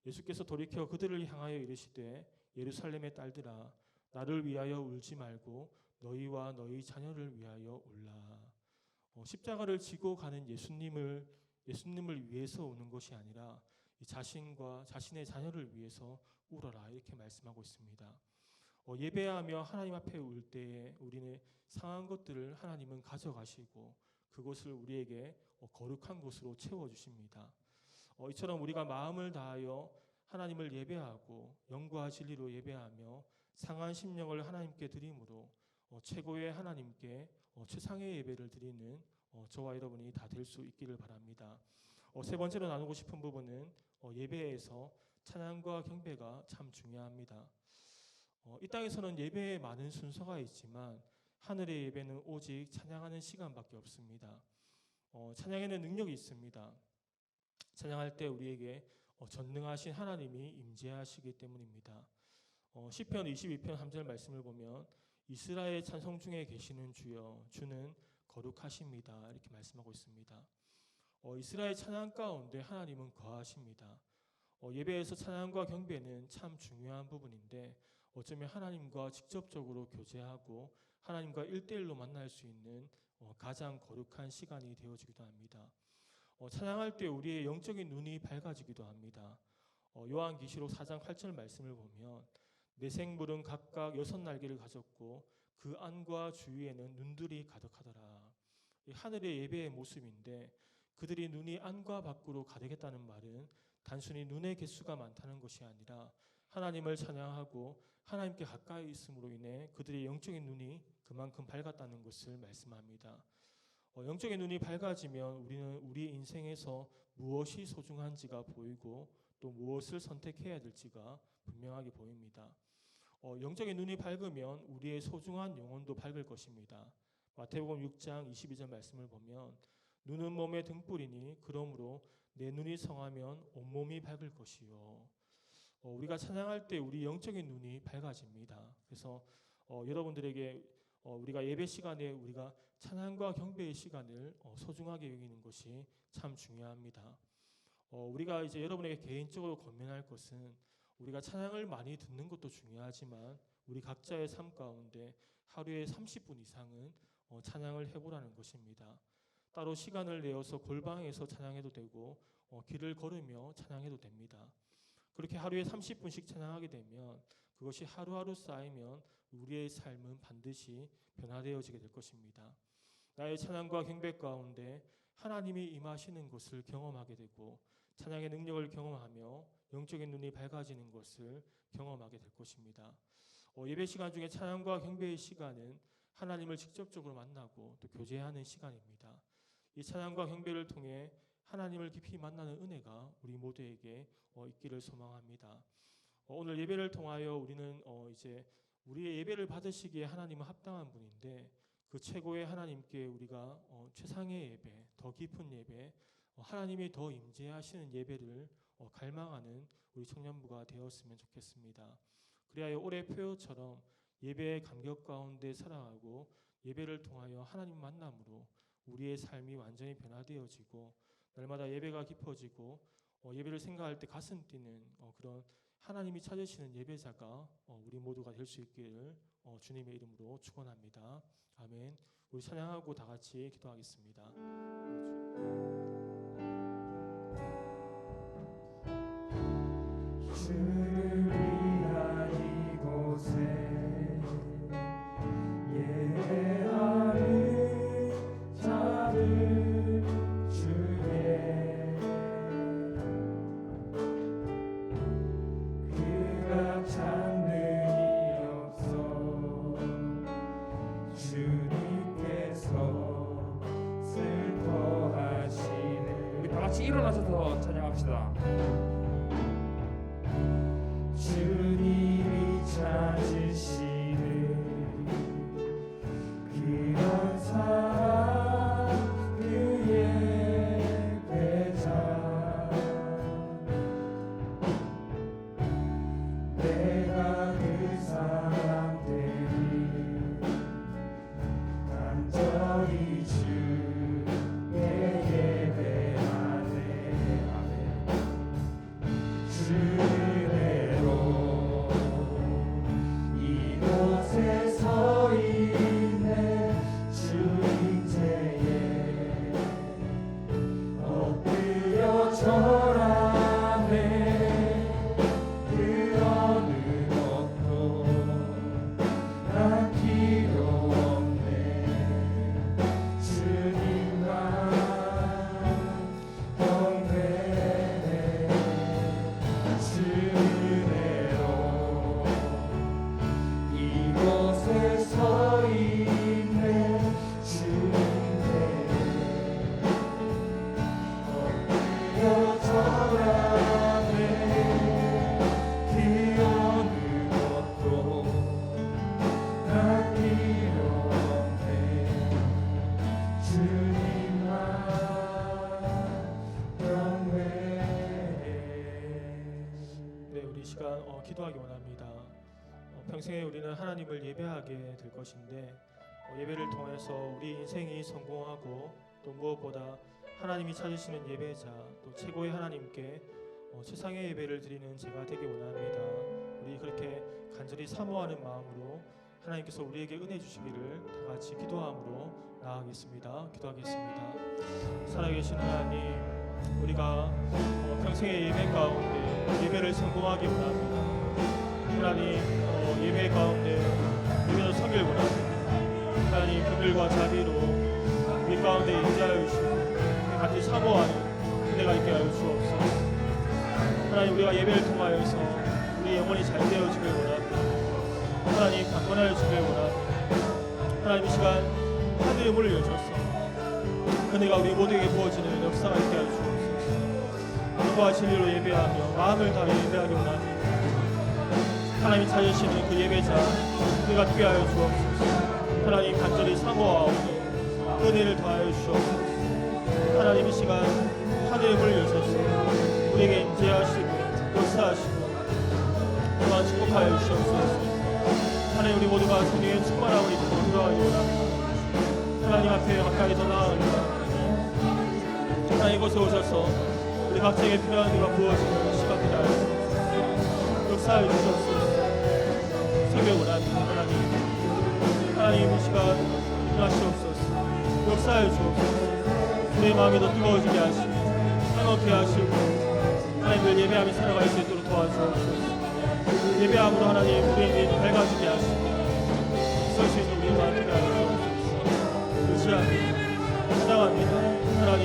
예수께서 돌이켜 그들을 향하여 이르시되 예루살렘의 딸들아 나를 위하여 울지 말고 너희와 너희 자녀를 위하여 울라. 십자가를 지고 가는 예수님을 위해서 우는 것이 아니라 자신과 자신의 자녀를 위해서 울어라 이렇게 말씀하고 있습니다. 예배하며 하나님 앞에 올 때에 우리는 상한 것들을 하나님은 가져가시고 그곳을 우리에게 거룩한 곳으로 채워주십니다. 이처럼 우리가 마음을 다하여 하나님을 예배하고 영과 진리로 예배하며 상한 심령을 하나님께 드림으로 최고의 하나님께 최상의 예배를 드리는 저와 여러분이 다 될 수 있기를 바랍니다. 세 번째로 나누고 싶은 부분은 예배에서 찬양과 경배가 참 중요합니다. 이 땅에서는 예배에 많은 순서가 있지만 하늘의 예배는 오직 찬양하는 시간밖에 없습니다. 찬양에는 능력이 있습니다. 찬양할 때 우리에게 전능하신 하나님이 임재하시기 때문입니다. 시편 22편 3절 말씀을 보면 이스라엘 찬송 중에 계시는 주여 주는 거룩하십니다 이렇게 말씀하고 있습니다. 이스라엘 찬양 가운데 하나님은 거하십니다. 예배에서 찬양과 경배는 참 중요한 부분인데 어쩌면 하나님과 직접적으로 교제하고 하나님과 1대1로 만날 수 있는 가장 거룩한 시간이 되어지기도 합니다. 찬양할 때 우리의 영적인 눈이 밝아지기도 합니다. 요한계시록 4장 8절 말씀을 보면 내 생물은 각각 6날개를 가졌고 그 안과 주위에는 눈들이 가득하더라. 하늘의 예배의 모습인데 그들이 눈이 안과 밖으로 가득했다는 말은 단순히 눈의 개수가 많다는 것이 아니라 하나님을 찬양하고 하나님께 가까이 있음으로 인해 그들의 영적인 눈이 그만큼 밝았다는 것을 말씀합니다. 영적인 눈이 밝아지면 우리는 우리 인생에서 무엇이 소중한지가 보이고 또 무엇을 선택해야 될지가 분명하게 보입니다. 영적인 눈이 밝으면 우리의 소중한 영혼도 밝을 것입니다. 마태복음 6장 22절 말씀을 보면 눈은 몸의 등불이니 그러므로 내 눈이 성하면 온몸이 밝을 것이요. 우리가 찬양할 때 우리 영적인 눈이 밝아집니다. 그래서 여러분들에게 우리가 예배 시간에 우리가 찬양과 경배의 시간을 소중하게 여기는 것이 참 중요합니다. 우리가 이제 여러분에게 개인적으로 권면할 것은 우리가 찬양을 많이 듣는 것도 중요하지만 우리 각자의 삶 가운데 하루에 30분 이상은 찬양을 해보라는 것입니다. 따로 시간을 내어서 골방에서 찬양해도 되고 길을 걸으며 찬양해도 됩니다. 그렇게 하루에 30분씩 찬양하게 되면 그것이 하루하루 쌓이면 우리의 삶은 반드시 변화되어지게 될 것입니다. 나의 찬양과 경배 가운데 하나님이 임하시는 것을 경험하게 되고 찬양의 능력을 경험하며 영적인 눈이 밝아지는 것을 경험하게 될 것입니다. 예배 시간 중에 찬양과 경배의 시간은 하나님을 직접적으로 만나고 또 교제하는 시간입니다. 이 찬양과 경배를 통해 하나님을 깊이 만나는 은혜가 우리 모두에게 있기를 소망합니다. 오늘 예배를 통하여 우리는 이제 우리의 예배를 받으시기에 하나님은 합당한 분인데 그 최고의 하나님께 우리가 최상의 예배, 더 깊은 예배, 하나님이 더 임재하시는 예배를 갈망하는 우리 청년부가 되었으면 좋겠습니다. 그리하여 올해 표요처럼 예배의 감격 가운데 살아가고 예배를 통하여 하나님 만남으로 우리의 삶이 완전히 변화되어지고 날마다 예배가 깊어지고 예배를 생각할 때 가슴 뛰는 그런 하나님이 찾으시는 예배자가 우리 모두가 될 수 있기를 주님의 이름으로 축원합니다. 아멘. 우리 찬양하고 다 같이 기도하겠습니다. 주를 위한 이곳에 예배하는 자들 주의 그가 찾는 이 없어 주님께서 슬퍼하시네. 우리 다 같이 일어나셔서 찬양합시다. 주님이 찾으시는 그런 사람 그의 배자 내가 그 사람 되니 간절히 주의 예배하네. 아멘. 기도하기 원합니다. 평생에 우리는 하나님을 예배하게 될 것인데 예배를 통해서 우리 인생이 성공하고 또 무엇보다 하나님이 찾으시는 예배자 또 최고의 하나님께 최상의 예배를 드리는 제가 되기 원합니다. 우리 그렇게 간절히 사모하는 마음으로 하나님께서 우리에게 은혜 주시기를 다 같이 기도함으로 나아가겠습니다. 기도하겠습니다. 살아계신 하나님, 우리가 평생의 예배 가운데 예배를 성공하기 원합니다. 하나님, 예배 가운데 예배를 섬길 원합니다. 하나님, 긍휼과 자비로 우리 가운데 임재하여 주시고 같이 사모하는 은혜가 있게 하여 주옵소서. 하나님, 우리가 예배를 통하여서 우리 영혼이 잘 되어지길 원합니다. 하나님, 강건하여 주길 원합니다. 하나님, 이 시간 하늘의 문을 여셔서 은혜가 우리 모두에게 부어지는 역사가 있게 하여 주옵소서. 영과 진리로 예배하며 마음을 다해 예배하기 원합니다. 하나님이 찾으시는 그 예배자 우리가 되게 하여 주옵소서. 하나님, 간절히 사모하오니 은혜를 더하여 주옵소서. 하나님, 이 시간 하늘의 문을 여셔서 우리에게 임재하시고 역사하시고 또한 축복하여 주옵소서. 하나님, 우리 모두가 성령의 충만함을 입고 들어가기 원합니다. 하나님 앞에 가까이 더 나아갑니다. 하나님, 이곳에 오셔서 우리 각자에게 필요한 은혜가 부어지는 시간 되게 하여 주옵소서. 역사하여 주옵소서. 새벽 원합니다. 하나님, 이 시간 일어나시옵소서. 역사하여 주옵소서. 우리의 마음이 더 뜨거워지게 하시고 행복해 하시고 하나님을 예배하며 살아갈 수 있도록 도와주옵소서. 예배함으로 하나님 우리의 눈을 밝아지게 하시고 설 수 있는 우리가 되게 하여 주옵소서. 의지합니다. 사랑합니다. 하나님,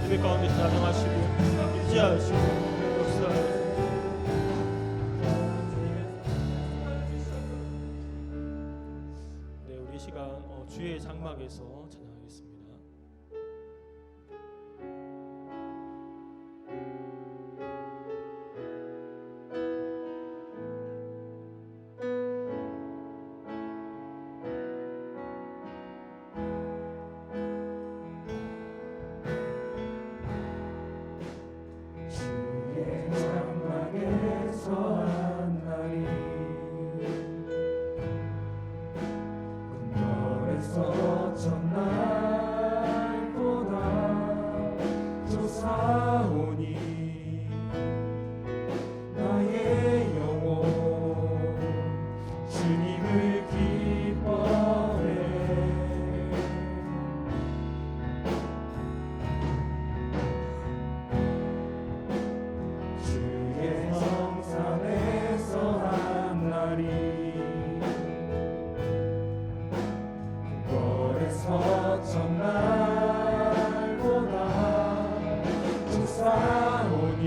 예배 가운데 다정하시고 임재하시고 역사하시고 이 시간 주의 장막에서 찬양하겠습니다. 주의 장막에서 한 날이 어떤 날보다 좋사오니 나의 영혼 주님을 기뻐해. 주의 성산에서 한 날이 어떤 날보다 좋사오니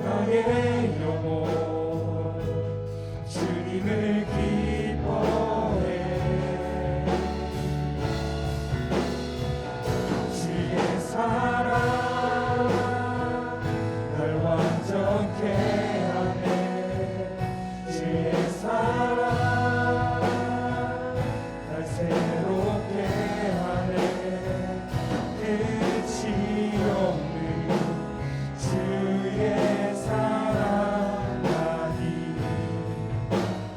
나의 영혼 주님을 기뻐해. 주의 사랑 날 완전케 하네. 주의 사랑 새롭게 하네. 끝이 없는 주의 사랑하니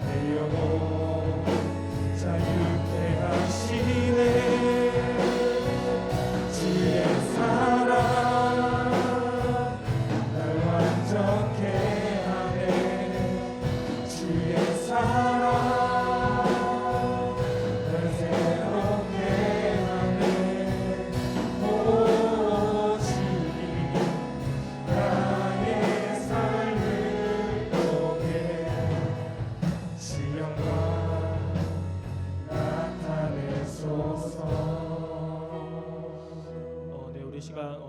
내 영혼 자유케 하시네. 주의 사랑 날 완전케 하네. 주의 사랑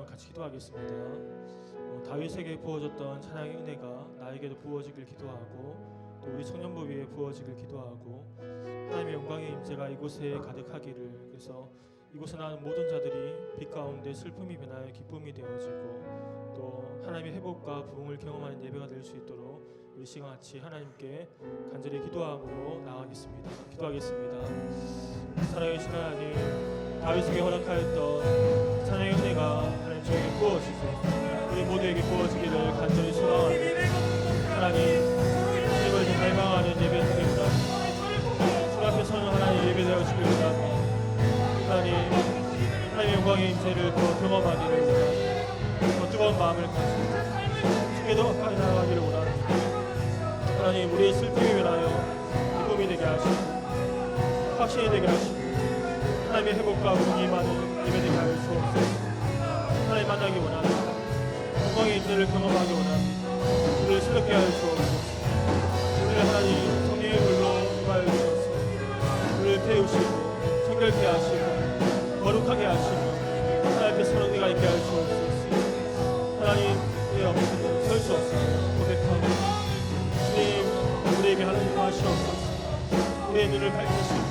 같이 기도하겠습니다. 다윗에게 부어졌던 찬양의 은혜가 나에게도 부어지길 기도하고 또 우리 청년부 위에 부어지길 기도하고 하나님의 영광의 임재가 이곳에 가득하기를. 그래서 이곳에 나는 모든 자들이 빛 가운데 슬픔이 변하여 기쁨이 되어지고 또 하나님의 회복과 부흥을 경험하는 예배가 될 수 있도록 우리 시간 같이 하나님께 간절히 기도함으로 나아가겠습니다. 기도하겠습니다. 살아계신 하나님, 다윗에게 허락하였던 찬양의 은혜가 하나님 저에게 부어지고 우리 모두에게 부어지기를 간절히 소망합니다. 하나님, 주님을 갈망하는 예배 드립니다. 주 앞에 서는 하나님 예배되어 주길 원합니다. 하나님의 영광의 임재를 더 경험하기를 원합니다. 더 뜨거운 마음을 가지고 주께도 가까이 나아가기를 원합니다. 하나님, 우리의 슬픔이 변하여 기쁨이 되게 하시고 확신이 되게 하시고 하나님의 회복과 공이 많은 예배되게 하여 주옵소서. 하나님 만나기 원합니다. 영광의 임재를 경험하기 원합니다. 우리를 새롭게 하여 주옵소서. 우리를 하나님 성령의 불로 임하여 주옵소서. 우리를 태우시고 정결케 하시고 거룩하게 하시고 하나님 앞에 서는 데가 있게 하여 주옵소서. 하나님, 내 없이는 설 수 없습니다. 고백하고 주님, 우리에게 하나님 하시옵소서. 우리의 눈을 밝히시고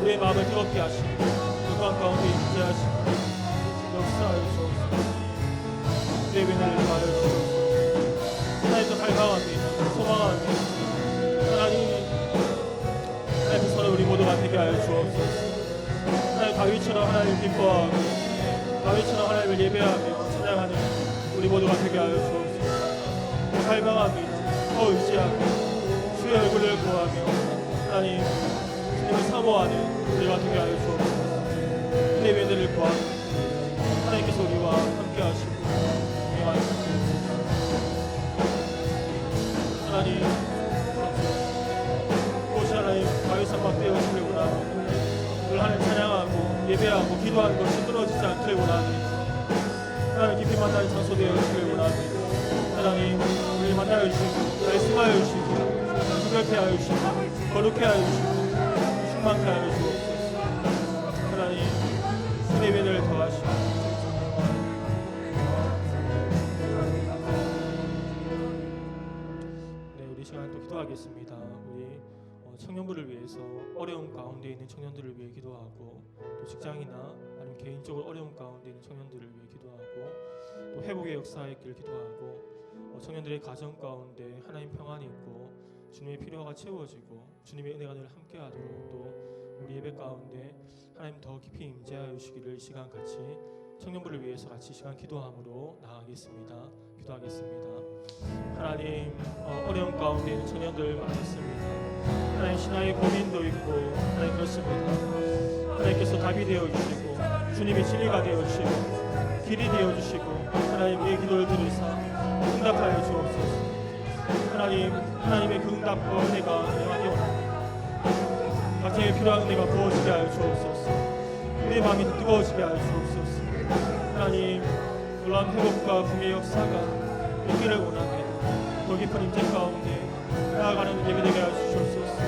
우리의 마음을 뜨겁게 하시고 영광 가운데 임재하시고 역사하여 주옵소서. 우리의 은혜를 더하여 주옵소서. 하나님도 갈망합니다. 소망합니다. 하나님 앞에서는 우리 모두가 되게 하여 주옵소서. 하나님, 다윗처럼 하나님을 기뻐하고 다윗처럼 하나님을 예배하며 찬양하는 우리 모두가 되게 하여 주옵소서. 갈망합니다. 더 의지하고 주의 얼굴을 구하며 하나님 주님을 사모하는 우리가 되게 하여 주옵소서. 주의 은혜를 구하며 하나님께서 우리와 함께 하시고 동행하시옵소서. 하나님, 오시 하나님 바위 산막 되어지길 원합니다. 늘 하나님 찬양하고 예배하고 기도하는 것이 끊어지지 않기를 원합니다. 하나님 깊이 만나는 장소 되어지길 원합니다. 하나님, 우리 만나여 주시고 말씀하여 주시고 정결케 하여 주시고 거룩해 하여 주시고 충만케 하여 주옵소서. 하나님, 주의 은혜를 더하시고 시간 또 기도하겠습니다. 우리 청년부를 위해서 어려움 가운데 있는 청년들을 위해 기도하고 또 직장이나 아니면 개인적으로 어려움 가운데 있는 청년들을 위해 기도하고 또 회복의 역사에 있기를 기도하고 청년들의 가정 가운데 하나님 평안이 있고 주님의 필요가 채워지고 주님의 은혜가 늘 함께하도록 또 우리 예배 가운데 하나님 더 깊이 임재하여 주시기를 이 시간 같이 청년부를 위해서 같이 시간 기도함으로 나아가겠습니다. 기도하겠습니다. 하나님, 어려움 가운데 있는 청년들 많습니다. 하나님, 신앙의 고민도 있고 하나님 그렇습니다. 하나님께서 답이 되어주시고 주님이 진리가 되어주시고 길이 되어주시고 하나님 우리의 기도를 들으사 응답하여 주옵소서. 하나님, 하나님의 그 응답과 은혜가 임하기 원합니다. 각자의 필요한 은혜가 부어지게 하여 주옵소서. 우리의 마음이 뜨거워지게 하여 주옵소서. 하나님, 놀라운 회복과 궁의 역사가 있기를 원합니다. 더 깊은 임재 가운데 나아가는 예배되게 하여 주옵소서.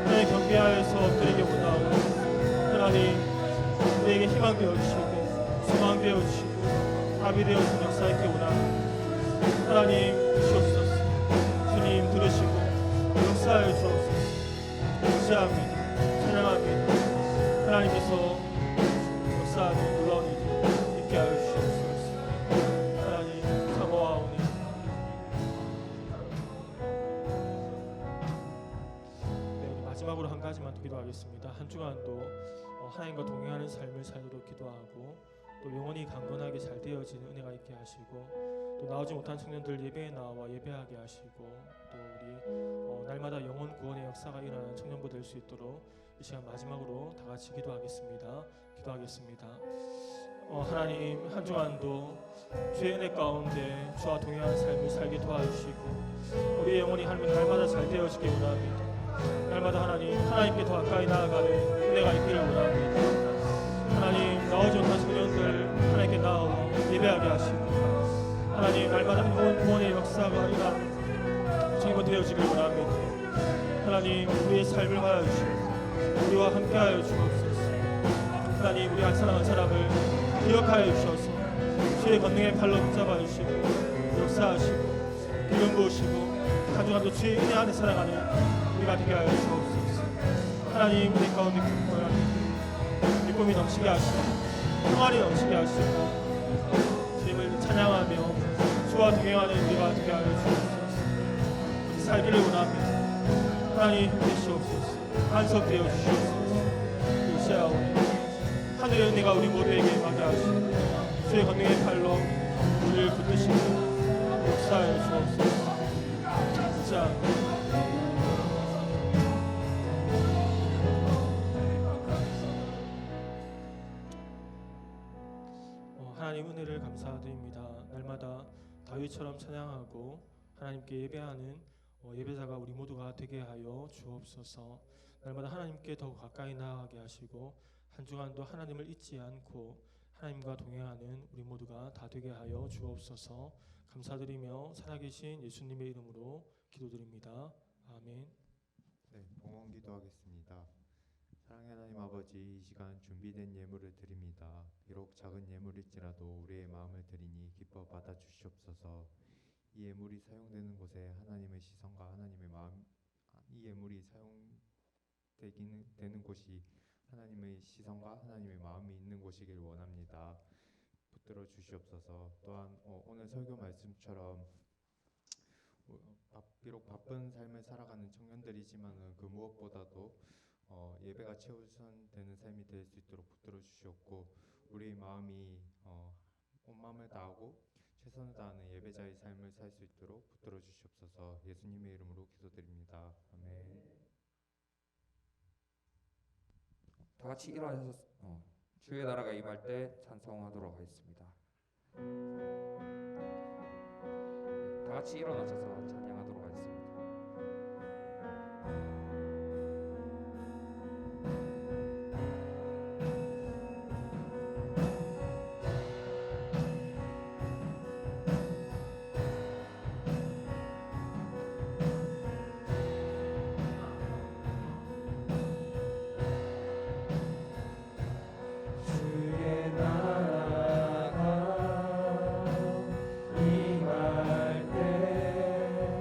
하나님, 경배하여서 엎드리게 원하오니 하나님, 우리에게 희망 되어주시고 소망 되어주시고 답이 되어주는 역사 있게 원합니다. 하나님, 주옵소서. 주님 들으시고 역사하여 주옵소서. 의지합니다. 찬양합니다. 하나님께서 역사하는 놀라운 일 있게 하여 주옵소서. 하나님, 사모하오니 우리 마지막으로 한 가지만 더 기도하겠습니다. 한 주간도 하나님과 동행하는 삶을 살도록 기도하고 또 영혼이 강건하게 잘 되어지는 은혜가 있게 하시고 또 나오지 못한 청년들 예배에 나와 예배하게 하시고 또 우리 날마다 영혼 구원의 역사가 일어나는 청년부 될 수 있도록 이 시간 마지막으로 다 같이 기도하겠습니다. 기도하겠습니다. 하나님, 한 주간도 주의 은혜 가운데 주와 동행하는 삶을 살게 도와주시고 우리의 영혼이 하나님 날마다 잘 되어지길 원합니다. 날마다 하나님께 더 가까이 나아가는 은혜가 있기를 원합니다. 하나님, 나오지 못한 청년들 하나님께 나와 예배하게 하시고 하나님, 날마다 영혼 구원의 역사가 일어나는 청년부 되어지길 원합니다. 하나님, 우리의 삶을 하여주시고 우리와 함께하여 주옵소서. 하나님, 우리 한 사람 한 사람을 기억하여 주셔서 주의 권능의 팔로 붙잡아 주시고 역사하시고 기름 부으시고 한 주간도 주의 은혜 안에 살아가는 우리가 되게 하여 주옵소서. 하나님, 우리 가운데 기쁨이 넘치게 하시고 평안이 넘치게 하시고 주님을 찬양하며 주와 동행하는 우리가 되게 하여 주옵소서. 살기를 원합니다. 하나님, 힘내시옵소서. 한석되어 주시옵소서. 의지하오니 하늘의 은혜가 우리 모두에게 임하게 하시고 주의 권능의 팔로 우리를 붙드시고 역사하여 주옵소서. 진짜 하나님 은혜를 감사드립니다. 날마다 다윗처럼 찬양하고 하나님께 예배하는 예배자가 우리 모두가 되게 하여 주옵소서. 날마다 하나님께 더욱 가까이 나아가게 하시고 한 주간도 하나님을 잊지 않고 하나님과 동행하는 우리 모두가 다 되게 하여 주옵소서. 감사드리며 살아계신 예수님의 이름으로 기도드립니다. 아멘. 네, 봉헌 기도하겠습니다. 사랑의 하나님 아버지, 이 시간 준비된 예물을 드립니다. 비록 작은 예물일지라도 우리의 마음을 드리니 기뻐 받아 주시옵소서. 이 예물이 사용되는 곳에 하나님의 시선과 하나님의 마음, 이 예물이 사용되는 곳이 하나님의 시선과 하나님의 마음이 있는 곳이길 원합니다. 붙들어 주시옵소서. 또한 오늘 설교 말씀처럼 비록 바쁜 삶을 살아가는 청년들이지만은 그 무엇보다도 예배가 최우선되는 삶이 될 수 있도록 붙들어 주시옵고, 우리의 마음이 온 마음을 다하고 최선을 다하는 예배자의 삶을 살 수 있도록 붙들어 주시옵소서. 예수님의 이름으로 기도드립니다. 아멘. 다 같이 일어나셔서 주의 나라가 임할 때 찬송하도록 하겠습니다. 다 같이 일어나셔서 찬양하도록 하겠습니다. 주의 나라가 임할 때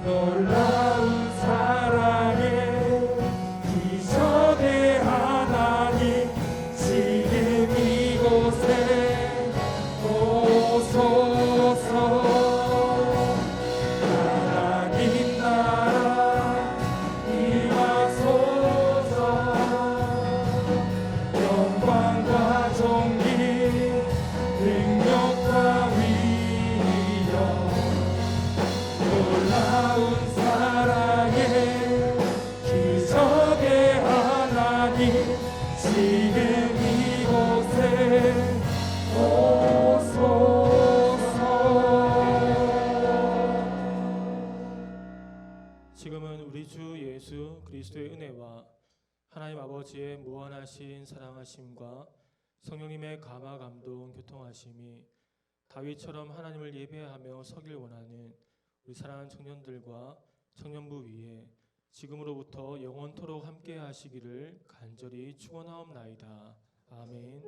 놀라운 사랑의 기적의 하나님 지금 이곳에 오소서. 하나님 나라 임하소서. 영광과 존귀 능력과 위력 놀라운 사랑의 기적의 하나님 지금 이곳에 오소서. 지금은 우리 주 예수 그리스도의 은혜와 하나님 아버지의 무한하신 사랑하심과 성령님의 감화 감동 교통하심이 다윗처럼 하나님을 예배하며 서길 원하는 우리 사랑하는 청년들과 청년부 위에 지금으로부터 영원토록 함께 하시기를 간절히 축원하옵나이다. 아멘.